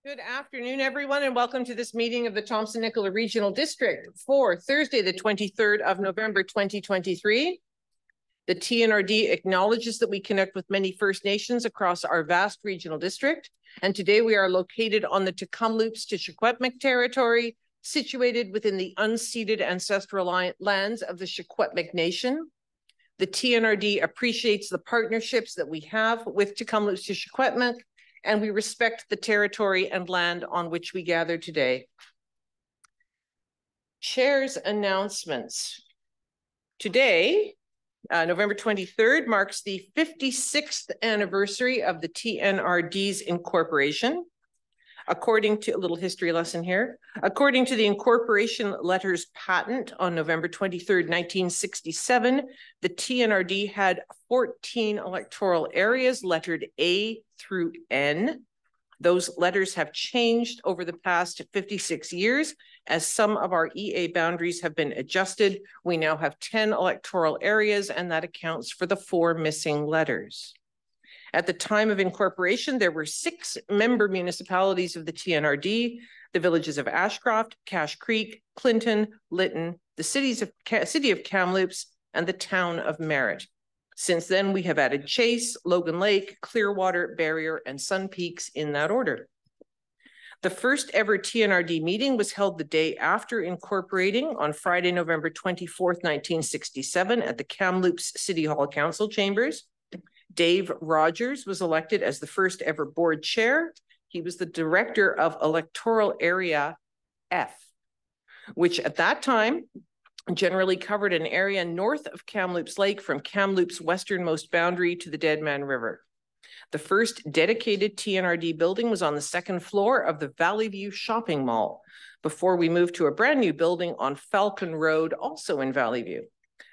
Good afternoon, everyone, and welcome to this meeting of the Thompson-Nicola Regional District for Thursday, the 23rd of November, 2023. The TNRD acknowledges that we connect with many First Nations across our vast regional district, and today we are located on the Tk'emlúps-te-Secwépemc territory, situated within the unceded ancestral lands of the Secwépemc Nation. The TNRD appreciates the partnerships that we have with Tk'emlúps-te-Secwépemc, and we respect the territory and land on which we gather today. Chair's announcements. Today, November 23rd, marks the 56th anniversary of the TNRD's incorporation. According to a little history lesson here, according to the incorporation letters patent on November 23rd, 1967, the TNRD had 14 electoral areas lettered A through N. Those letters have changed over the past 56 years as some of our EA boundaries have been adjusted. We now have 10 electoral areas, and that accounts for the 4 missing letters. At the time of incorporation, there were 6 member municipalities of the TNRD, the villages of Ashcroft, Cache Creek, Clinton, Lytton, the city of Kamloops, and the town of Merritt. Since then, we have added Chase, Logan Lake, Clearwater, Barrier, and Sun Peaks in that order. The first ever TNRD meeting was held the day after incorporating on Friday, November 24th, 1967 at the Kamloops City Hall Council Chambers. Dave Rogers was elected as the first ever board chair. He was the director of Electoral Area F, which at that time generally covered an area north of Kamloops Lake from Kamloops' westernmost boundary to the Dead Man River. The first dedicated TNRD building was on the 2nd floor of the Valley View Shopping Mall before we moved to a brand new building on Falcon Road, also in Valley View.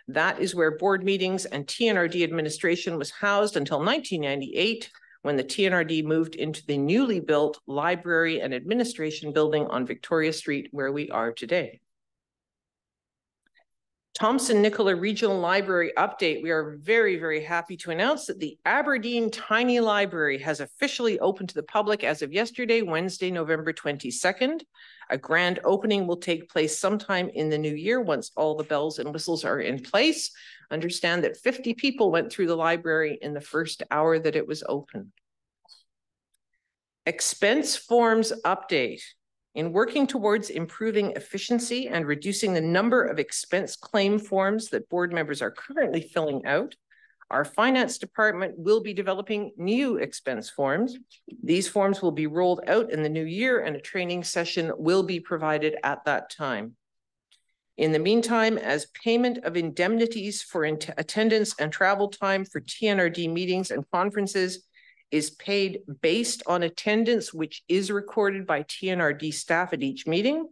That is where board meetings and TNRD administration was housed until 1998, when the TNRD moved into the newly built library and administration building on Victoria Street, where we are today. Thompson-Nicola Regional Library update. We are very, very happy to announce that the Aberdeen Tiny Library has officially opened to the public as of yesterday, Wednesday, November 22nd. A grand opening will take place sometime in the new year once all the bells and whistles are in place. Understand that 50 people went through the library in the first hour that it was open. Expense forms update. In working towards improving efficiency and reducing the number of expense claim forms that board members are currently filling out, our finance department will be developing new expense forms. These forms will be rolled out in the new year, and a training session will be provided at that time. In the meantime, as payment of indemnities for attendance and travel time for TNRD meetings and conferences is paid based on attendance, which is recorded by TNRD staff at each meeting,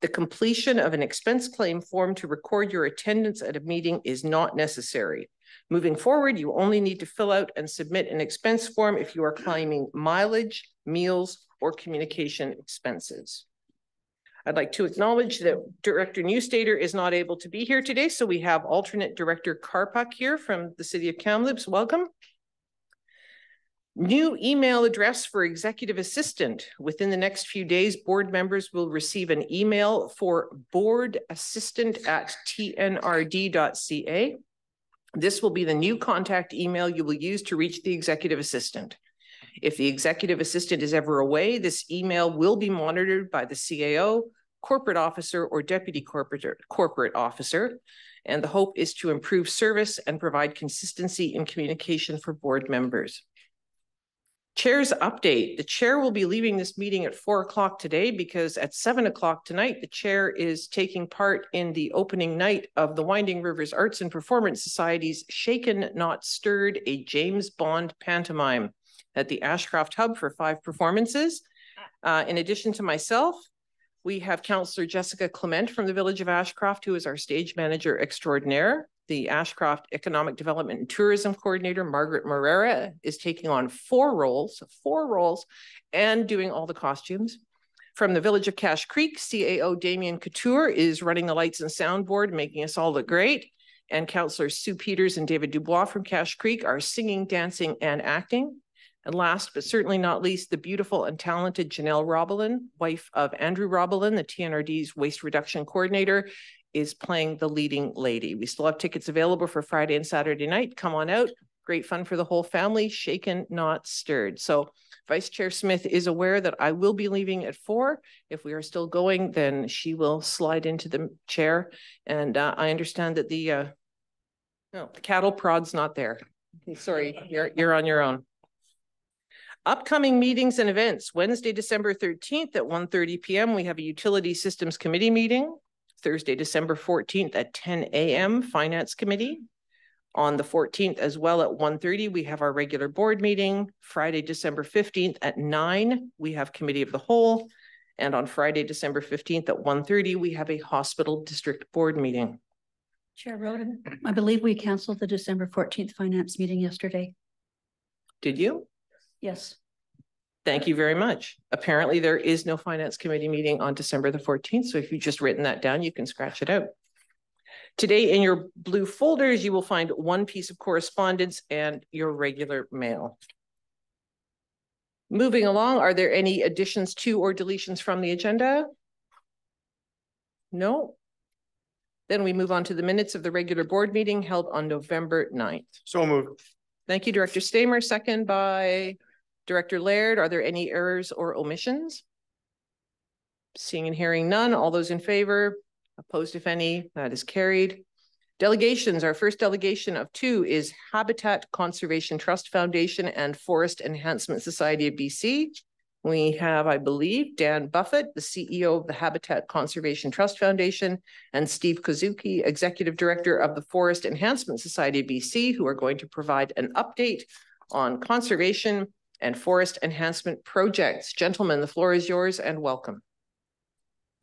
the completion of an expense claim form to record your attendance at a meeting is not necessary. Moving forward, you only need to fill out and submit an expense form if you are claiming mileage, meals, or communication expenses. I'd like to acknowledge that Director Newstater is not able to be here today, so we have alternate Director Karpuk here from the City of Kamloops. Welcome. New email address for executive assistant. Within the next few days, board members will receive an email for boardassistant@tnrd.ca. This will be the new contact email you will use to reach the executive assistant. If the executive assistant is ever away, this email will be monitored by the CAO, corporate officer, or deputy corporate officer. And the hope is to improve service and provide consistency in communication for board members. Chair's update. The chair will be leaving this meeting at 4 o'clock today because at 7 o'clock tonight, the chair is taking part in the opening night of the Winding Rivers Arts and Performance Society's Shaken Not Stirred, a James Bond pantomime at the Ashcroft Hub for 5 performances. In addition to myself, we have Councillor Jessica Clement from the Village of Ashcroft, who is our stage manager extraordinaire. The Ashcroft Economic Development and Tourism Coordinator, Margaret Morera, is taking on 4 roles, and doing all the costumes. From the Village of Cache Creek, CAO Damien Couture is running the lights and soundboard, making us all look great. And Councillors Sue Peters and David Dubois from Cache Creek are singing, dancing, and acting. And last but certainly not least, the beautiful and talented Janelle Robelin, wife of Andrew Robelin, the TNRD's waste reduction coordinator, is playing the leading lady. We still have tickets available for Friday and Saturday night. Come on out. Great fun for the whole family. Shaken, not stirred. So Vice Chair Smith is aware that I will be leaving at 4. If we are still going, then she will slide into the chair. And I understand that the cattle prod's not there. Okay, sorry, you're on your own. Upcoming meetings and events. Wednesday, December 13th at 1:30 p.m. we have a Utility Systems Committee meeting. Thursday, December 14th at 10 a.m. Finance Committee. On the 14th as well at 1:30 we have our regular board meeting. Friday, December 15th at 9 we have Committee of the Whole. And on Friday, December 15th at 1:30 we have a Hospital District Board meeting. Chair Roden, I believe we canceled the December 14th finance meeting yesterday. Did you? Yes. Thank you very much. Apparently there is no Finance Committee meeting on December the 14th. So if you've just written that down, you can scratch it out. Today in your blue folders, you will find one piece of correspondence and your regular mail. Moving along, are there any additions to or deletions from the agenda? No? Then we move on to the minutes of the regular board meeting held on November 9th. So moved. Thank you, Director Stamer. Second by Director Laird. Are there any errors or omissions? Seeing and hearing none. All those in favor? Opposed, if any? That is carried. Delegations. Our first delegation of 2 is Habitat Conservation Trust Foundation and Forest Enhancement Society of BC. We have, I believe, Dan Buffett, the CEO of the Habitat Conservation Trust Foundation, and Steve Kozuki, Executive Director of the Forest Enhancement Society of BC, who are going to provide an update on conservation and forest enhancement projects. Gentlemen, the floor is yours and welcome.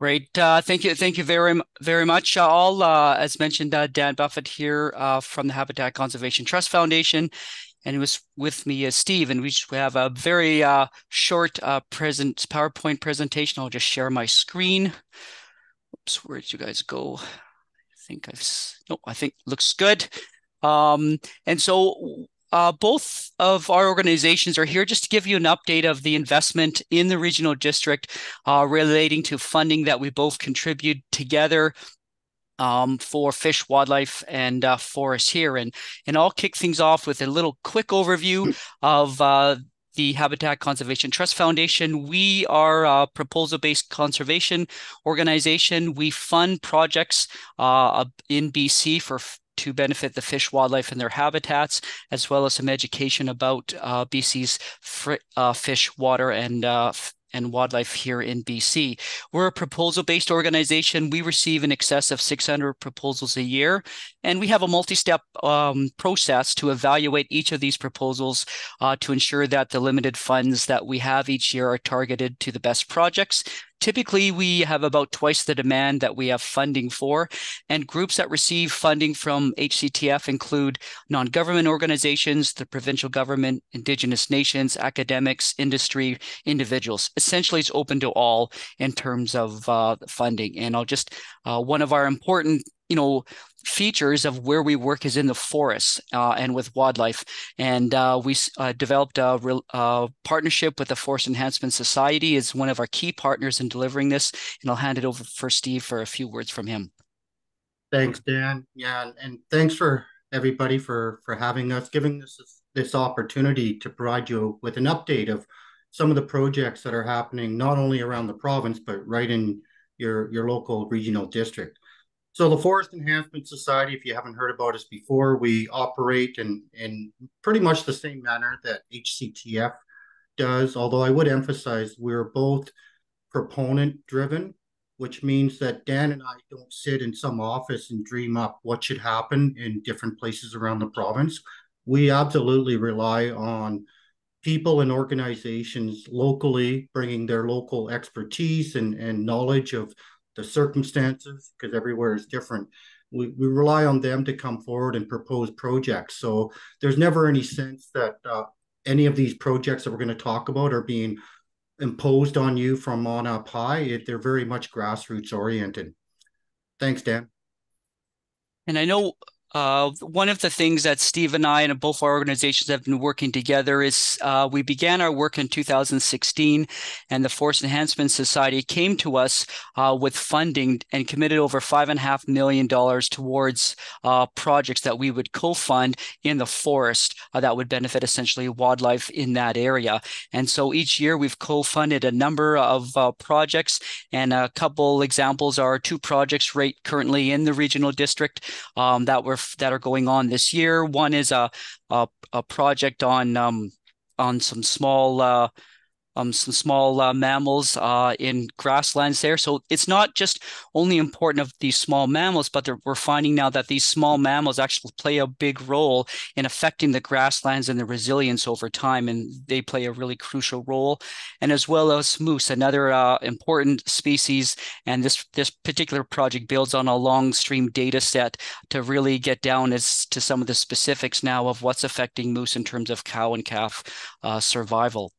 Great. Thank you very much. All, as mentioned, Dan Buffett here from the Habitat Conservation Trust Foundation. And it was with me as Steve, and we have a very short PowerPoint presentation. I'll just share my screen. Oops, where did you guys go? I think looks good. And so both of our organizations are here just to give you an update of the investment in the regional district relating to funding that we both contribute together for fish, wildlife, and forest here. And I'll kick things off with a little quick overview of the Habitat Conservation Trust Foundation. We are a proposal-based conservation organization. We fund projects in BC to benefit the fish, wildlife, and their habitats, as well as some education about BC's fish, water, and wildlife here in BC. We're a proposal-based organization. We receive in excess of 600 proposals a year, and we have a multi-step process to evaluate each of these proposals to ensure that the limited funds that we have each year are targeted to the best projects. Typically, we have about twice the demand that we have funding for, and groups that receive funding from HCTF include non-government organizations, the provincial government, Indigenous nations, academics, industry, individuals. Essentially, it's open to all in terms of funding. And I'll just, one of our important features of where we work is in the forests and with wildlife. And we developed a partnership with the Forest Enhancement Society as one of our key partners in delivering this. And I'll hand it over for Steve for a few words from him. Thanks, Dan. Yeah, and thanks for everybody for having us, giving us this opportunity to provide you with an update of some of the projects that are happening not only around the province, but right in your local regional district. So the Forest Enhancement Society, if you haven't heard about us before, we operate in pretty much the same manner that HCTF does, although I would emphasize we're both proponent-driven, which means that Dan and I don't sit in some office and dream up what should happen in different places around the province. We absolutely rely on people and organizations locally bringing their local expertise and knowledge of the circumstances, because everywhere is different. We rely on them to come forward and propose projects. So there's never any sense that any of these projects that we're going to talk about are being imposed on you from on up high. They're very much grassroots oriented. Thanks, Dan. And I know One of the things that Steve and I and both our organizations have been working together is we began our work in 2016, and the Forest Enhancement Society came to us with funding and committed over $5.5 million towards projects that we would co-fund in the forest that would benefit essentially wildlife in that area. And so each year we've co-funded a number of projects, and a couple examples are 2 projects right currently in the regional district that are going on this year. One is a project on some small mammals in grasslands there. So it's not just only important of these small mammals, but we're finding now that these small mammals actually play a big role in affecting the grasslands and the resilience over time, and they play a really crucial role. And as well as moose, another important species. And this particular project builds on a long stream data set to really get down as to some of the specifics now of what's affecting moose in terms of cow and calf survival.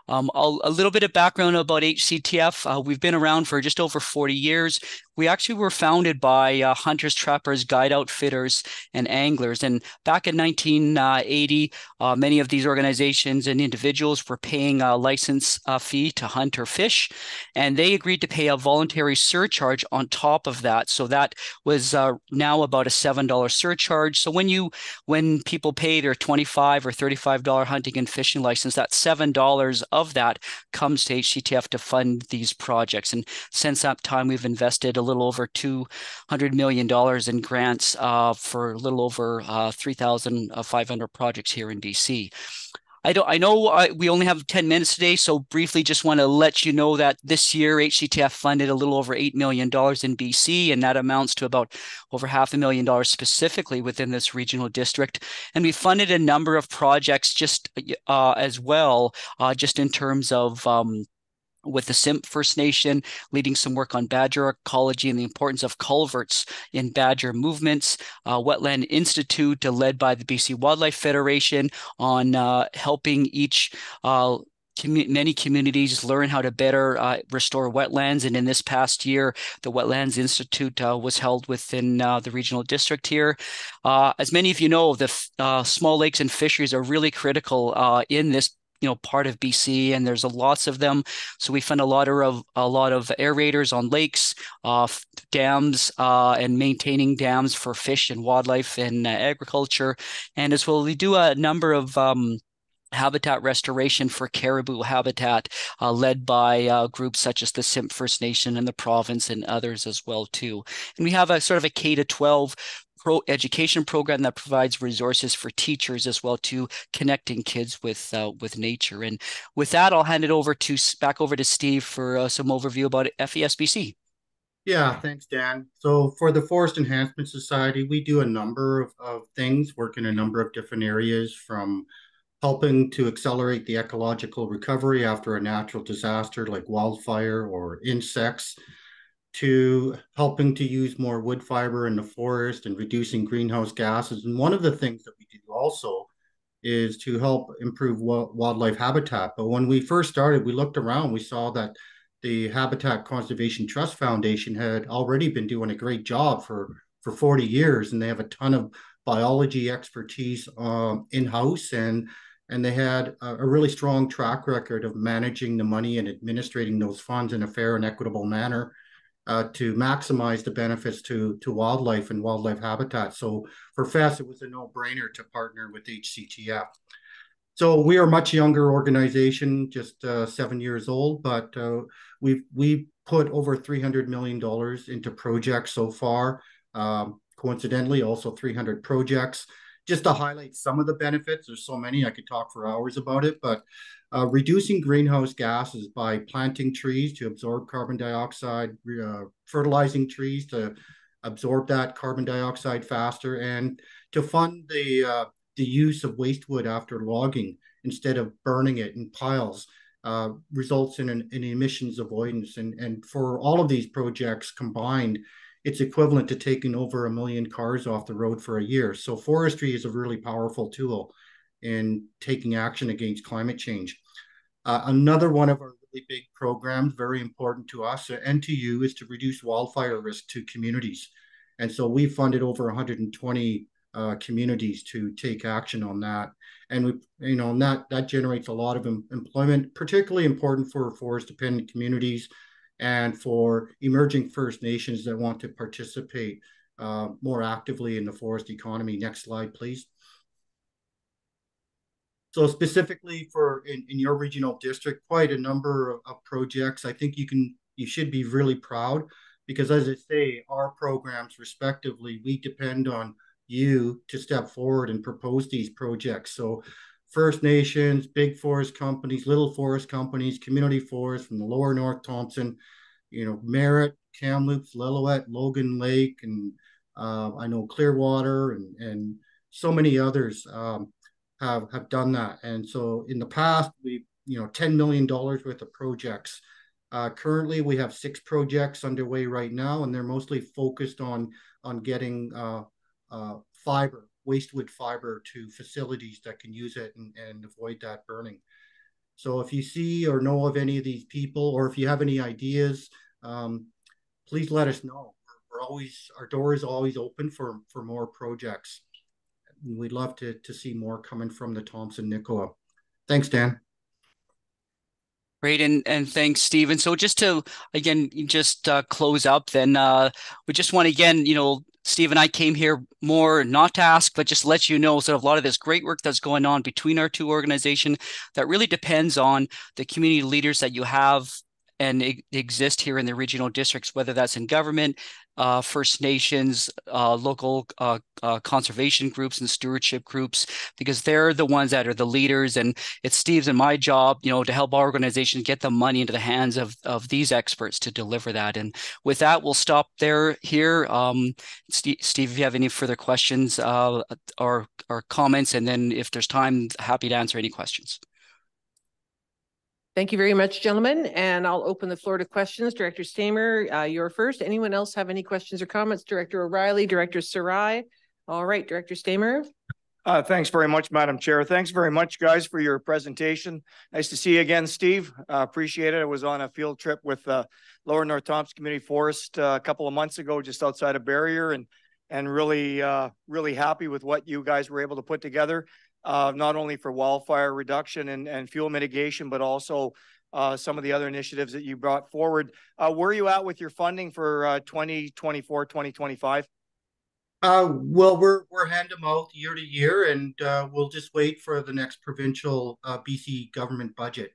A little bit of background about HCTF. We've been around for just over 40 years. We actually were founded by hunters, trappers, guide outfitters, and anglers. And back in 1980, many of these organizations and individuals were paying a license fee to hunt or fish, and they agreed to pay a voluntary surcharge on top of that. So that was now about a $7 surcharge. So when people pay their $25 or $35 hunting and fishing license, that $7 of that comes to HCTF to fund these projects. And since that time, we've invested a little over $200 million in grants for a little over 3,500 projects here in BC. I know we only have 10 minutes today, so briefly just want to let you know that this year HCTF funded a little over $8 million in BC, and that amounts to about over $500,000 specifically within this regional district. And we funded a number of projects just as well, just in terms of with the Simp First Nation, leading some work on badger ecology and the importance of culverts in badger movements. Wetland Institute, led by the BC Wildlife Federation, on helping many communities learn how to better restore wetlands. And in this past year, the Wetlands Institute was held within the regional district here. As many of you know, the small lakes and fisheries are really critical in this part of BC, and there's lots of them. So we fund a lot of aerators on lakes, dams, and maintaining dams for fish and wildlife and agriculture. And as well, we do a number of habitat restoration for caribou habitat, led by groups such as the Simp First Nation and the province and others as well too. And we have a sort of a K-12 education program that provides resources for teachers as well to connecting kids with nature. And with that, I'll hand it back over to Steve for some overview about FESBC. Yeah, thanks, Dan. So for the Forest Enhancement Society, we do a number of things, work in a number of different areas, from helping to accelerate the ecological recovery after a natural disaster like wildfire or insects, to helping to use more wood fiber in the forest and reducing greenhouse gases. And one of the things that we do also is to help improve wildlife habitat. But when we first started, we looked around, we saw that the Habitat Conservation Trust Foundation had already been doing a great job for 40 years, and they have a ton of biology expertise in-house, and they had a really strong track record of managing the money and administrating those funds in a fair and equitable manner to maximize the benefits to wildlife and wildlife habitat. So for FES, it was a no-brainer to partner with HCTF. So we are a much younger organization, just 7 years old, but we put over $300 million into projects so far. Coincidentally, also 300 projects. Just to highlight some of the benefits, there's so many, I could talk for hours about it, but reducing greenhouse gases by planting trees to absorb carbon dioxide, fertilizing trees to absorb that carbon dioxide faster, and to fund the use of waste wood after logging instead of burning it in piles, results in emissions avoidance. And for all of these projects combined, it's equivalent to taking over 1 million cars off the road for a year. So forestry is a really powerful tool in taking action against climate change. Another one of our really big programs, very important to us and to you, is to reduce wildfire risk to communities. And so we funded over 120 communities to take action on that. And and that generates a lot of employment, particularly important for forest-dependent communities and for emerging First Nations that want to participate more actively in the forest economy. Next slide, please. So specifically in your regional district, quite a number of projects. I think you should be really proud, because as I say, our programs respectively, we depend on you to step forward and propose these projects. So First Nations, big forest companies, little forest companies, community forests from the lower North Thompson, Merritt, Kamloops, Lillooet, Logan Lake, and I know Clearwater and so many others have done that. And so in the past, we $10 million worth of projects. Currently, we have 6 projects underway right now, and they're mostly focused on getting wastewood fiber to facilities that can use it and avoid that burning. So if you see or know of any of these people, or if you have any ideas, please let us know. Our door is always open for more projects. We'd love to see more coming from the Thompson-Nicola. Thanks, Dan. Great, and thanks, Steve. And so just to, again, just close up, then we just want to, again, Steve and I came here more not to ask, but just let you know sort of a lot of this great work that's going on between our two organizations that really depends on the community leaders that you have and exist here in the regional districts, whether that's in government, First Nations, local conservation groups and stewardship groups, because they're the ones that are the leaders. And it's Steve's and my job, to help our organization get the money into the hands of these experts to deliver that. And with that, we'll stop here. Steve, if you have any further questions or comments, and then if there's time, happy to answer any questions. Thank you very much, gentlemen. And I'll open the floor to questions. Director Stamer, you're first. Anyone else have any questions or comments? Director O'Reilly, Director Sarai. All right, Director Stamer. Thanks very much, Madam Chair. Thanks very much, guys, for your presentation. Nice to see you again, Steve. Appreciate it. I was on a field trip with Lower North Thompson Community Forest a couple of months ago, just outside of Barrier, and really, really happy with what you guys were able to put together. Not only for wildfire reduction and fuel mitigation, but also some of the other initiatives that you brought forward. Where are you at with your funding for 2024, 2025? Well, we're hand to mouth year to year, and we'll just wait for the next provincial BC government budget.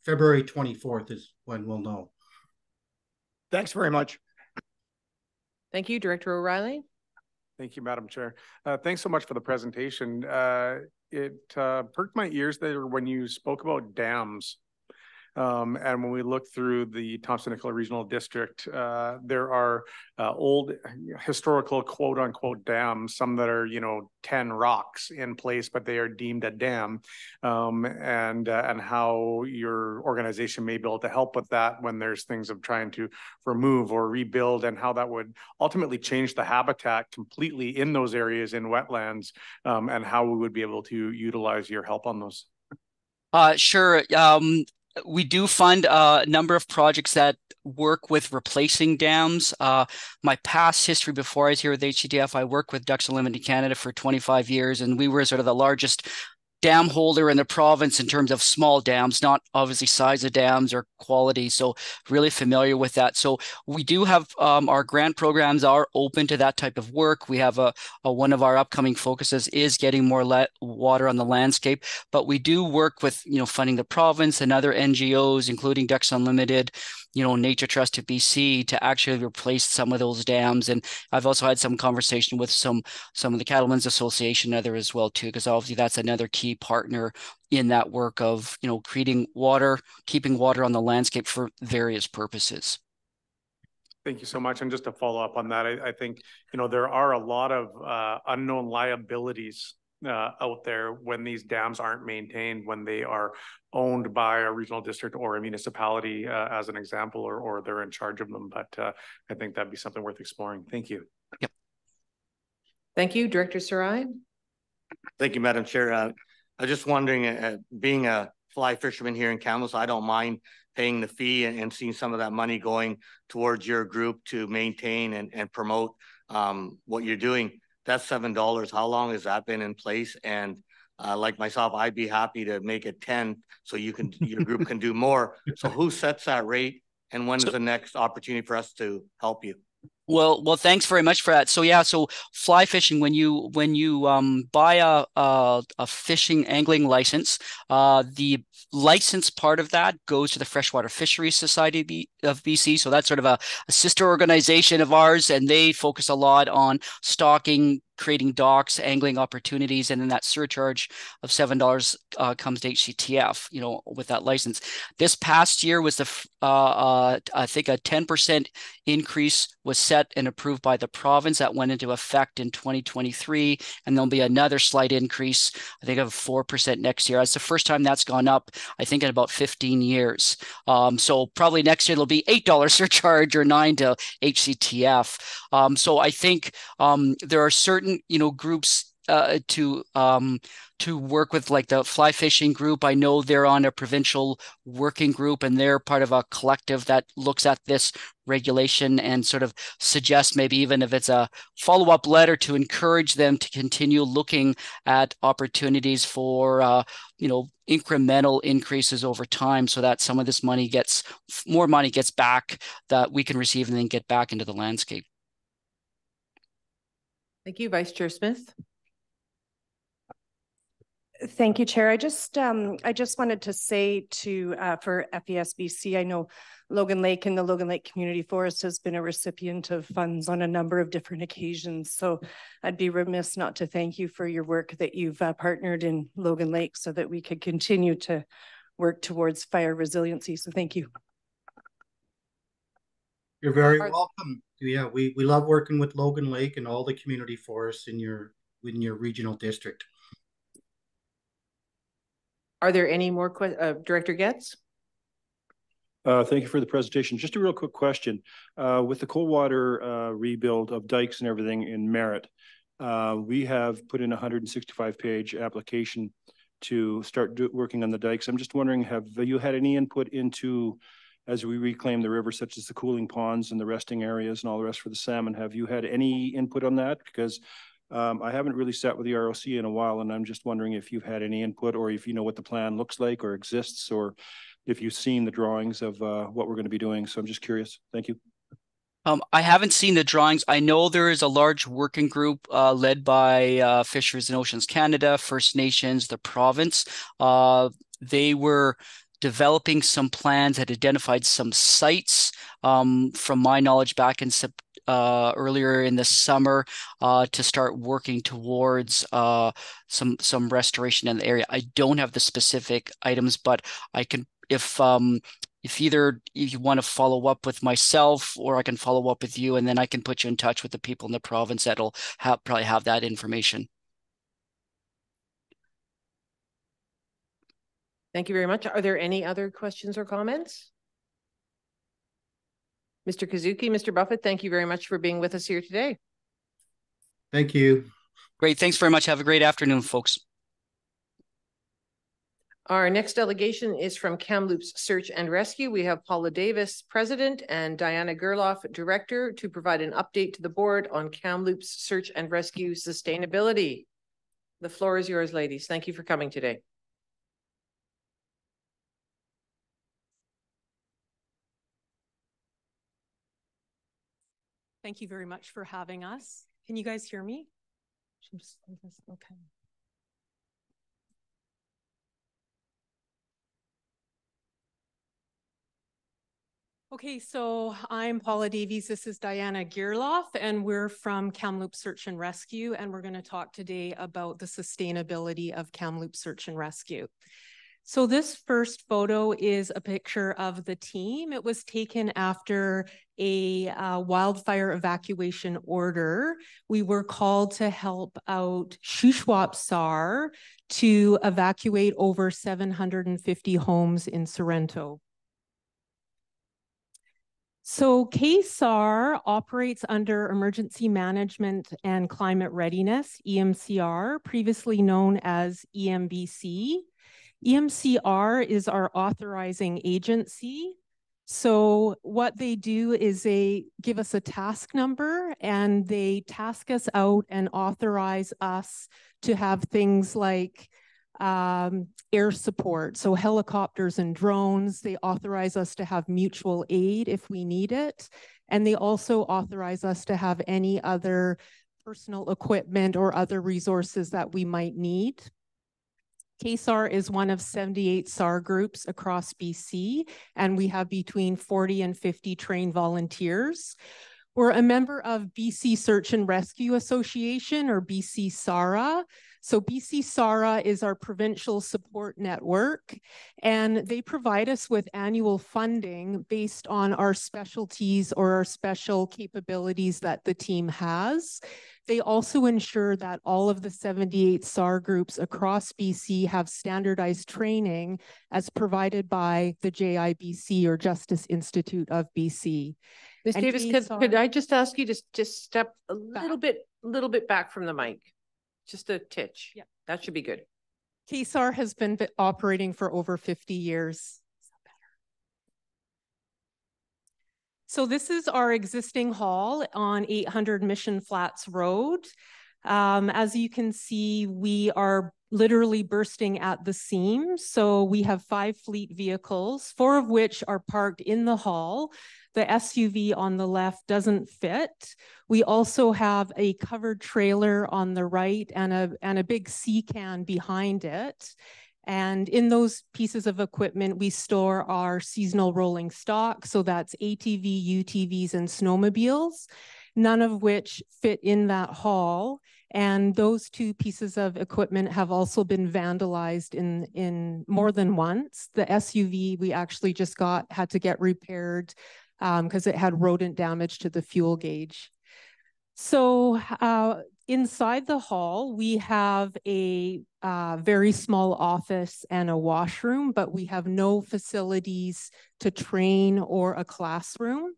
February 24th is when we'll know. Thanks very much. Thank you, Director O'Reilly. Thank you, Madam Chair. Thanks so much for the presentation. It perked my ears there when you spoke about dams. And when we look through the Thompson-Nicola Regional District, there are old historical quote unquote dams, some that are, 10 rocks in place, but they are deemed a dam, and how your organization may be able to help with that when there's things of trying to remove or rebuild, and how that would ultimately change the habitat completely in those areas in wetlands, and how we would be able to utilize your help on those. Sure. We do fund a number of projects that work with replacing dams. My past history before I was here with HCDF, I worked with Ducks Unlimited Canada for 25 years, and we were sort of the largest dam holder in the province in terms of small dams, not obviously size of dams or quality. So really familiar with that. So we do have our grant programs are open to that type of work. We have one of our upcoming focuses is getting more water on the landscape, but we do work with, funding the province and other NGOs, including Ducks Unlimited, Nature Trust of BC, to actually replace some of those dams. And I've also had some conversation with some of the Cattlemen's Association and other as well too, because obviously that's another key partner in that work of, creating water, keeping water on the landscape for various purposes. Thank you so much. And just to follow up on that, I think, there are a lot of unknown liabilities out there when these dams aren't maintained, when they are owned by a regional district or a municipality, as an example, or they're in charge of them. But I think that'd be something worth exploring. Thank you. Yep. Thank you, Director Sarai. Thank you, Madam Chair. I was just wondering, being a fly fisherman here in Kamloops, I don't mind paying the fee and seeing some of that money going towards your group to maintain and promote what you're doing. That's $7. How long has that been in place? And like myself, I'd be happy to make it 10 so your group can do more. So who sets that rate, and when is the next opportunity for us to help you? Well, thanks very much for that. So yeah, so fly fishing, when you buy a fishing angling license, the license part of that goes to the Freshwater Fisheries Society of BC. So that's sort of a sister organization of ours, and they focus a lot on stocking, creating docks, angling opportunities, and then that surcharge of $7 comes to HCTF, with that license. This past year was I think a 10% increase was set and approved by the province that went into effect in 2023, and there'll be another slight increase, I think, of 4% next year. That's the first time that's gone up, I think, in about 15 years. So probably next year it'll be $8 surcharge or $9 to HCTF. So I think there are certain groups to work with, like the fly fishing group. I know they're on a provincial working group, and they're part of a collective that looks at this regulation and sort of suggests maybe even if it's a follow-up letter to encourage them to continue looking at opportunities for incremental increases over time, so that some of this more money gets back that we can receive and then get back into the landscape. Thank you, Vice Chair Smith. Thank you, Chair. I just wanted to say for FESBC, I know Logan Lake and the Logan Lake Community Forest has been a recipient of funds on a number of different occasions. So I'd be remiss not to thank you for your work that you've partnered in Logan Lake so that we could continue to work towards fire resiliency. So thank you. You're very welcome. Yeah, we love working with Logan Lake and all the community forests in your regional district. Are there any more questions? Director Getz? Thank you for the presentation. Just a real quick question. With the cold water rebuild of dikes and everything in Merritt, we have put in a 165-page application to start working on the dikes. I'm just wondering, have you had any input into, as we reclaim the river, such as the cooling ponds and the resting areas and all the rest for the salmon? Have you had any input on that? Because I haven't really sat with the ROC in a while, and I'm just wondering if you've had any input, or if you know what the plan looks like or exists, or if you've seen the drawings of what we're going to be doing. So I'm just curious. Thank you. I haven't seen the drawings. I know there is a large working group led by Fisheries and Oceans Canada, First Nations, the province. They were developing some plans, had identified some sites, from my knowledge, back in earlier in the summer, to start working towards some restoration in the area. I don't have the specific items, but I can, if you want to follow up with myself, or I can follow up with you, and then I can put you in touch with the people in the province that'll probably have that information. Thank you very much. Are there any other questions or comments? Mr. Kazuki, Mr. Buffett, thank you very much for being with us here today. Thank you. Great. Thanks very much. Have a great afternoon, folks. Our next delegation is from Kamloops Search and Rescue. We have Paula Davis, President, and Diana Gerloff, Director, to provide an update to the board on Kamloops Search and Rescue sustainability. The floor is yours, ladies. Thank you for coming today. Thank you very much for having us. Can you guys hear me? Okay. Okay, so I'm Paula Davies. This is Diana Gerloff, and we're from Kamloops Search and Rescue, and we're going to talk today about the sustainability of Kamloops Search and Rescue. So this first photo is a picture of the team. It was taken after a wildfire evacuation order. We were called to help out Shuswap SAR to evacuate over 750 homes in Sorrento. So KSAR operates under Emergency Management and Climate Readiness, EMCR, previously known as EMBC. EMCR is our authorizing agency. So what they do is they give us a task number and they task us out and authorize us to have things like air support, so helicopters and drones. They authorize us to have mutual aid if we need it. And they also authorize us to have any other personal equipment or other resources that we might need. KSAR is one of 78 SAR groups across BC, and we have between 40 and 50 trained volunteers. We're a member of BC Search and Rescue Association, or BC SARA. So BC SARA is our provincial support network, and they provide us with annual funding based on our specialties or our special capabilities that the team has. They also ensure that all of the 78 SAR groups across BC have standardized training as provided by the JIBC, or Justice Institute of BC. Ms. And Davis, could I just ask you to just step a little bit back from the mic? Just a titch. Yeah. That should be good. KSAR has been operating for over 50 years. So this is our existing hall on 800 Mission Flats Road. As you can see, we are literally bursting at the seams. So we have 5 fleet vehicles, 4 of which are parked in the hall. The SUV on the left doesn't fit. We also have a covered trailer on the right and a big sea can behind it. And in those pieces of equipment, we store our seasonal rolling stock. So that's ATV, UTVs, and snowmobiles, none of which fit in that hall. And those 2 pieces of equipment have also been vandalized in more than once. The SUV we actually just had to get repaired because it had rodent damage to the fuel gauge. So inside the hall, we have a very small office and a washroom, but we have no facilities to train or a classroom.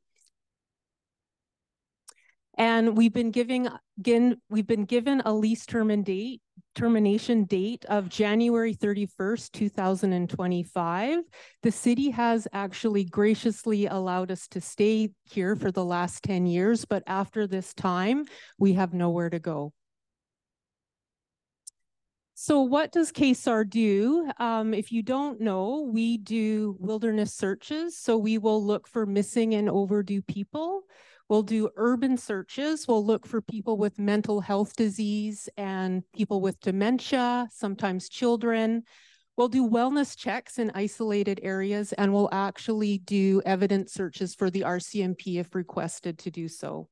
And we've been given a lease termination date of January 31st, 2025. The city has actually graciously allowed us to stay here for the last 10 years, but after this time, we have nowhere to go. So what does KSAR do? If you don't know, we do wilderness searches. So we will look for missing and overdue people. We'll do urban searches. We'll look for people with mental health disease and people with dementia, sometimes children. We'll do wellness checks in isolated areas, and we'll actually do evidence searches for the RCMP if requested to do so.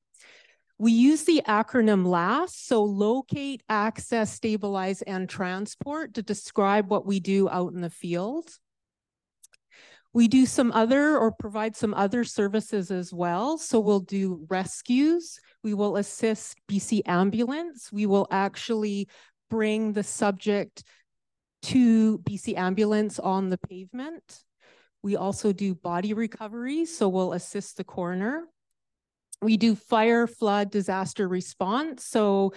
We use the acronym LAST, so locate, access, stabilize, and transport, to describe what we do out in the field. We do some other or provide some other services as well. So we'll do rescues. We will assist BC Ambulance. We will actually bring the subject to BC Ambulance on the pavement. We also do body recovery. So we'll assist the coroner. We do fire, flood, disaster response. So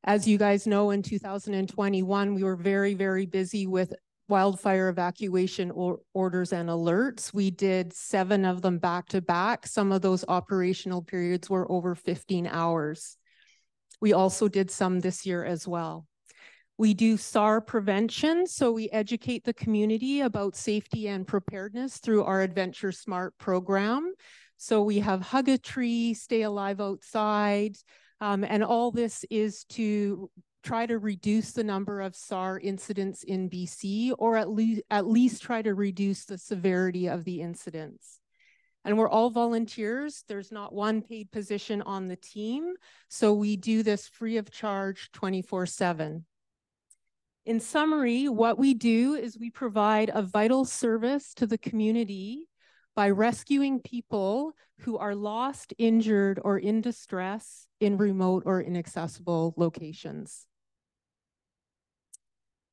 as you guys know, in 2021, we were very, very busy with wildfire evacuation orders and alerts. We did 7 of them back to back. Some of those operational periods were over 15 hours. We also did some this year as well. We do SAR prevention, so we educate the community about safety and preparedness through our Adventure Smart program. So we have Hug a Tree, Stay Alive Outside, and all this is to try to reduce the number of SAR incidents in BC, or at least try to reduce the severity of the incidents. And we're all volunteers. There's not one paid position on the team. So we do this free of charge 24/7. In summary, what we do is we provide a vital service to the community by rescuing people who are lost, injured, or in distress in remote or inaccessible locations.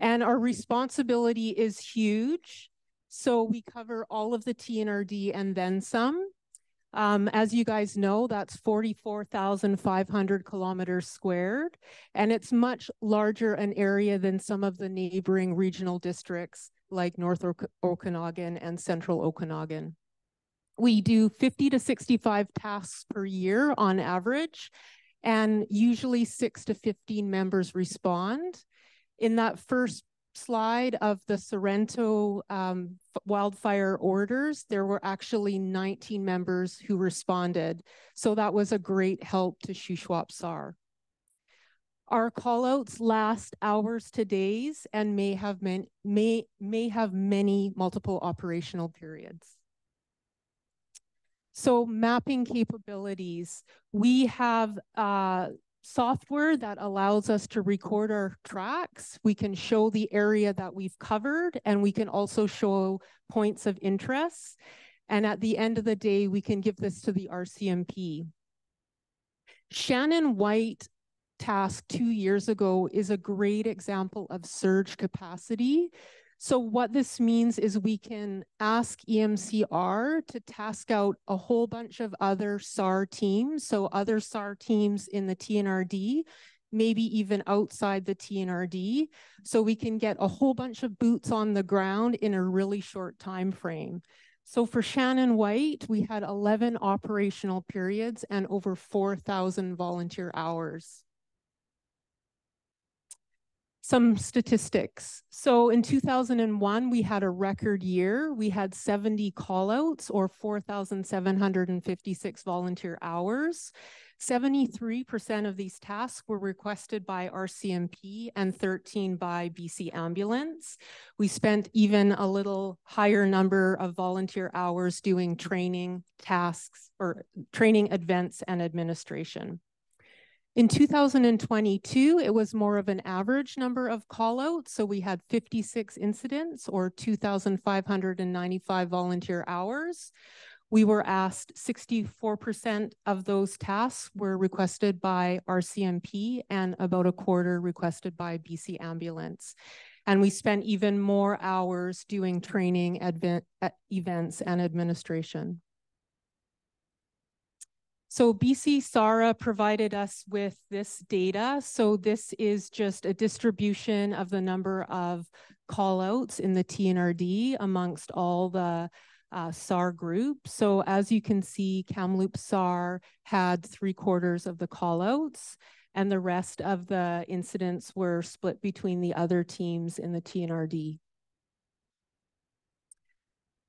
And our responsibility is huge. So we cover all of the TNRD and then some. As you guys know, that's 44,500 kilometers squared, and it's much larger an area than some of the neighboring regional districts like North Okanagan and Central Okanagan. We do 50 to 65 tasks per year on average, and usually 6 to 15 members respond. In that first slide of the Sorrento wildfire orders, there were actually 19 members who responded. So that was a great help to Shuswap SAR. Our callouts last hours to days and may have many multiple operational periods. So mapping capabilities, we have software that allows us to record our tracks. We can show the area that we've covered, and we can also show points of interest. And at the end of the day, we can give this to the RCMP. Shannon White task 2 years ago is a great example of surge capacity. So what this means is we can ask EMCR to task out a whole bunch of other SAR teams, so other SAR teams in the TNRD, maybe even outside the TNRD, so we can get a whole bunch of boots on the ground in a really short time frame. So for Shannon White, we had 11 operational periods and over 4,000 volunteer hours. Some statistics. So in 2001, we had a record year. We had 70 callouts or 4,756 volunteer hours. 73% of these tasks were requested by RCMP and 13 by BC Ambulance. We spent even a little higher number of volunteer hours doing training tasks or training events and administration. In 2022, it was more of an average number of callouts. So we had 56 incidents or 2,595 volunteer hours. We were asked 64% of those tasks were requested by RCMP and about a quarter requested by BC Ambulance. And we spent even more hours doing training, events, and administration. So BC SARA provided us with this data. So this is just a distribution of the number of callouts in the TNRD amongst all the SAR groups. So as you can see, Kamloops SAR had 3/4 of the callouts, and the rest of the incidents were split between the other teams in the TNRD.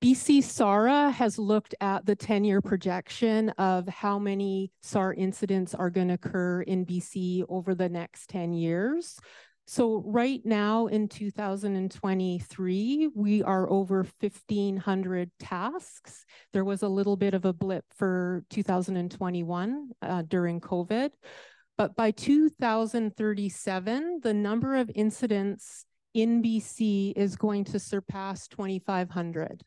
BC SARA has looked at the 10-year projection of how many SAR incidents are going to occur in BC over the next 10 years. So right now in 2023, we are over 1,500 tasks. There was a little bit of a blip for 2021 during COVID. But by 2037, the number of incidents in BC is going to surpass 2,500.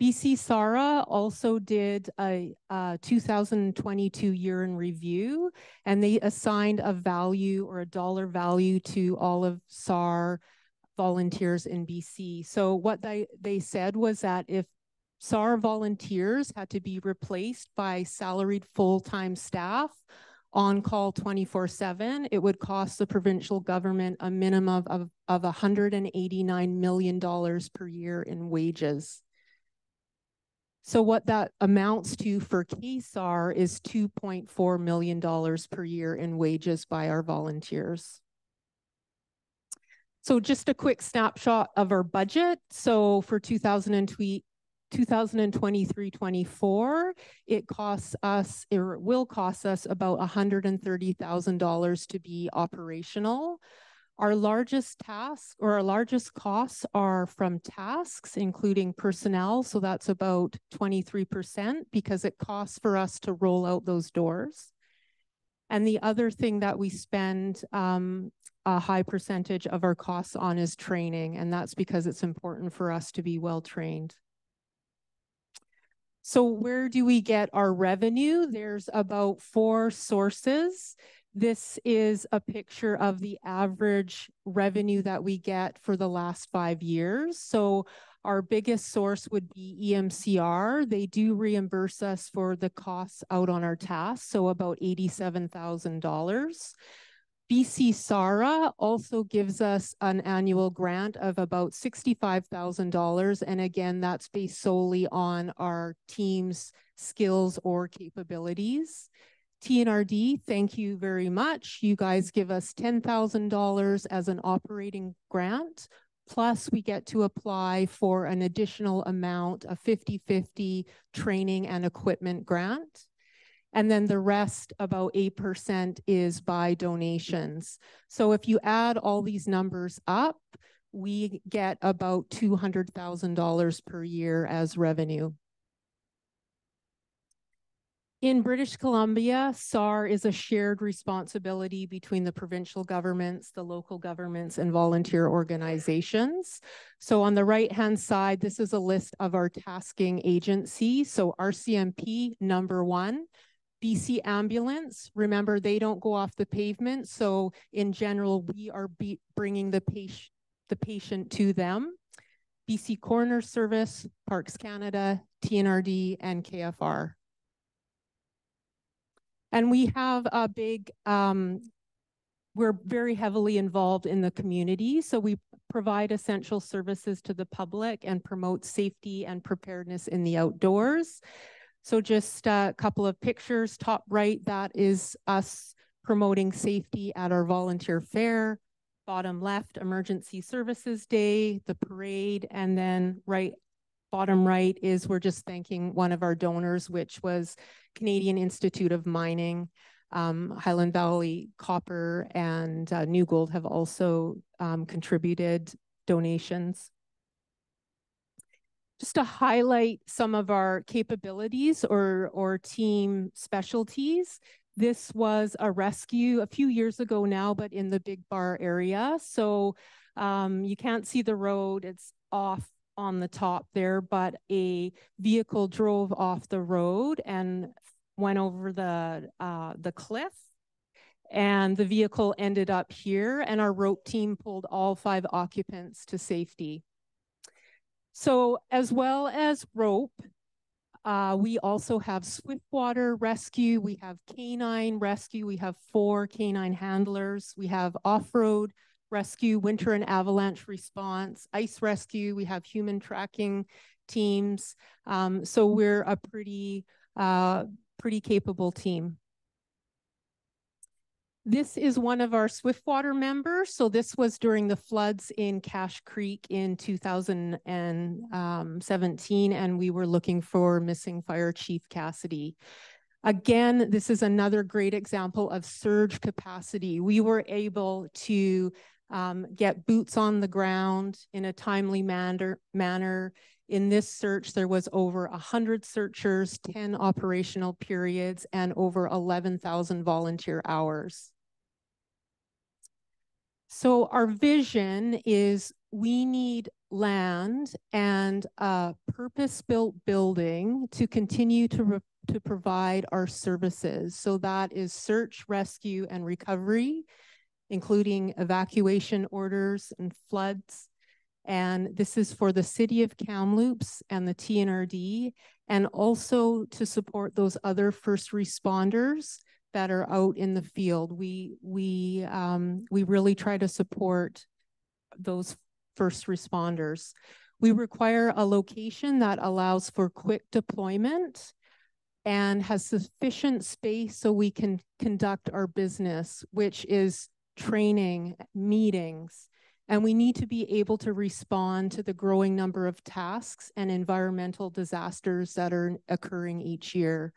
BC SARA also did a 2022 year in review, and they assigned a value or a dollar value to all of SAR volunteers in BC. So what they said was that if SAR volunteers had to be replaced by salaried full-time staff on call 24/7, it would cost the provincial government a minimum of $189 million per year in wages. So what that amounts to for KSAR is $2.4 million per year in wages by our volunteers. So just a quick snapshot of our budget. So for 2023-24, it will cost us about $130,000 to be operational. Our largest tasks or our largest costs are from tasks, including personnel. So that's about 23% because it costs for us to roll out those doors. And the other thing that we spend a high percentage of our costs on is training. And that's because it's important for us to be well trained. So where do we get our revenue? There's about 4 sources. This is a picture of the average revenue that we get for the last 5 years. So our biggest source would be EMCR. They do reimburse us for the costs out on our tasks, so about $87,000. BC SARA also gives us an annual grant of about $65,000. And again, that's based solely on our team's skills or capabilities. TNRD, thank you very much. You guys give us $10,000 as an operating grant, plus we get to apply for an additional amount, a 50-50 training and equipment grant. And then the rest, about 8%, is by donations. So if you add all these numbers up, we get about $200,000 per year as revenue. In British Columbia, SAR is a shared responsibility between the provincial governments, the local governments, and volunteer organizations. So on the right-hand side, this is a list of our tasking agencies. So RCMP, number 1. BC Ambulance, remember they don't go off the pavement. So in general, we are bringing the patient to them. BC Coroner Service, Parks Canada, TNRD, and KFR. And we have a big, we're very heavily involved in the community. So we provide essential services to the public and promote safety and preparedness in the outdoors. So just a couple of pictures. Top right, that is us promoting safety at our volunteer fair. Bottom left, Emergency Services Day, the parade, and then bottom right is we're just thanking one of our donors, which was Canadian Institute of Mining. Highland Valley Copper and New Gold have also contributed donations. Just to highlight some of our capabilities or team specialties, this was a rescue a few years ago now, but in the Big Bar area. So you can't see the road, it's off on the top there, but a vehicle drove off the road and went over the cliff. And the vehicle ended up here, and our rope team pulled all 5 occupants to safety. So as well as rope, we also have swiftwater rescue, we have canine rescue, we have 4 canine handlers, we have off-road rescue, winter and avalanche response, ice rescue, we have human tracking teams. So we're a pretty capable team. This is one of our Swiftwater members. So this was during the floods in Cache Creek in 2017, and we were looking for missing Fire Chief Cassidy. Again, this is another great example of surge capacity. We were able to get boots on the ground in a timely manner. In this search, there was over 100 searchers, 10 operational periods, and over 11,000 volunteer hours. So our vision is we need land and a purpose-built building to continue to provide our services. So that is search, rescue, and recovery, including evacuation orders and floods. And this is for the City of Kamloops and the TNRD, and also to support those other first responders that are out in the field. We really try to support those first responders. We require a location that allows for quick deployment and has sufficient space so we can conduct our business, which is training, meetings. And we need to be able to respond to the growing number of tasks and environmental disasters that are occurring each year.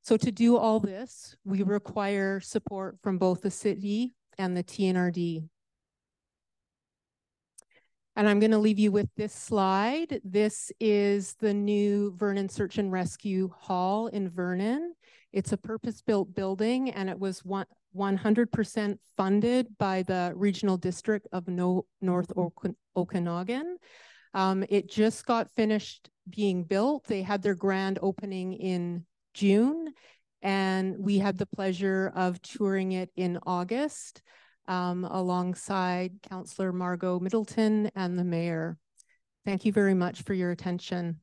So to do all this, we require support from both the city and the TNRD. And I'm going to leave you with this slide. This is the new Vernon Search and Rescue Hall in Vernon. It's a purpose-built building, and it was 100% funded by the Regional District of North Okanagan. It just got finished being built. They had their grand opening in June, and we had the pleasure of touring it in August alongside Councillor Margot Middleton and the Mayor. Thank you very much for your attention.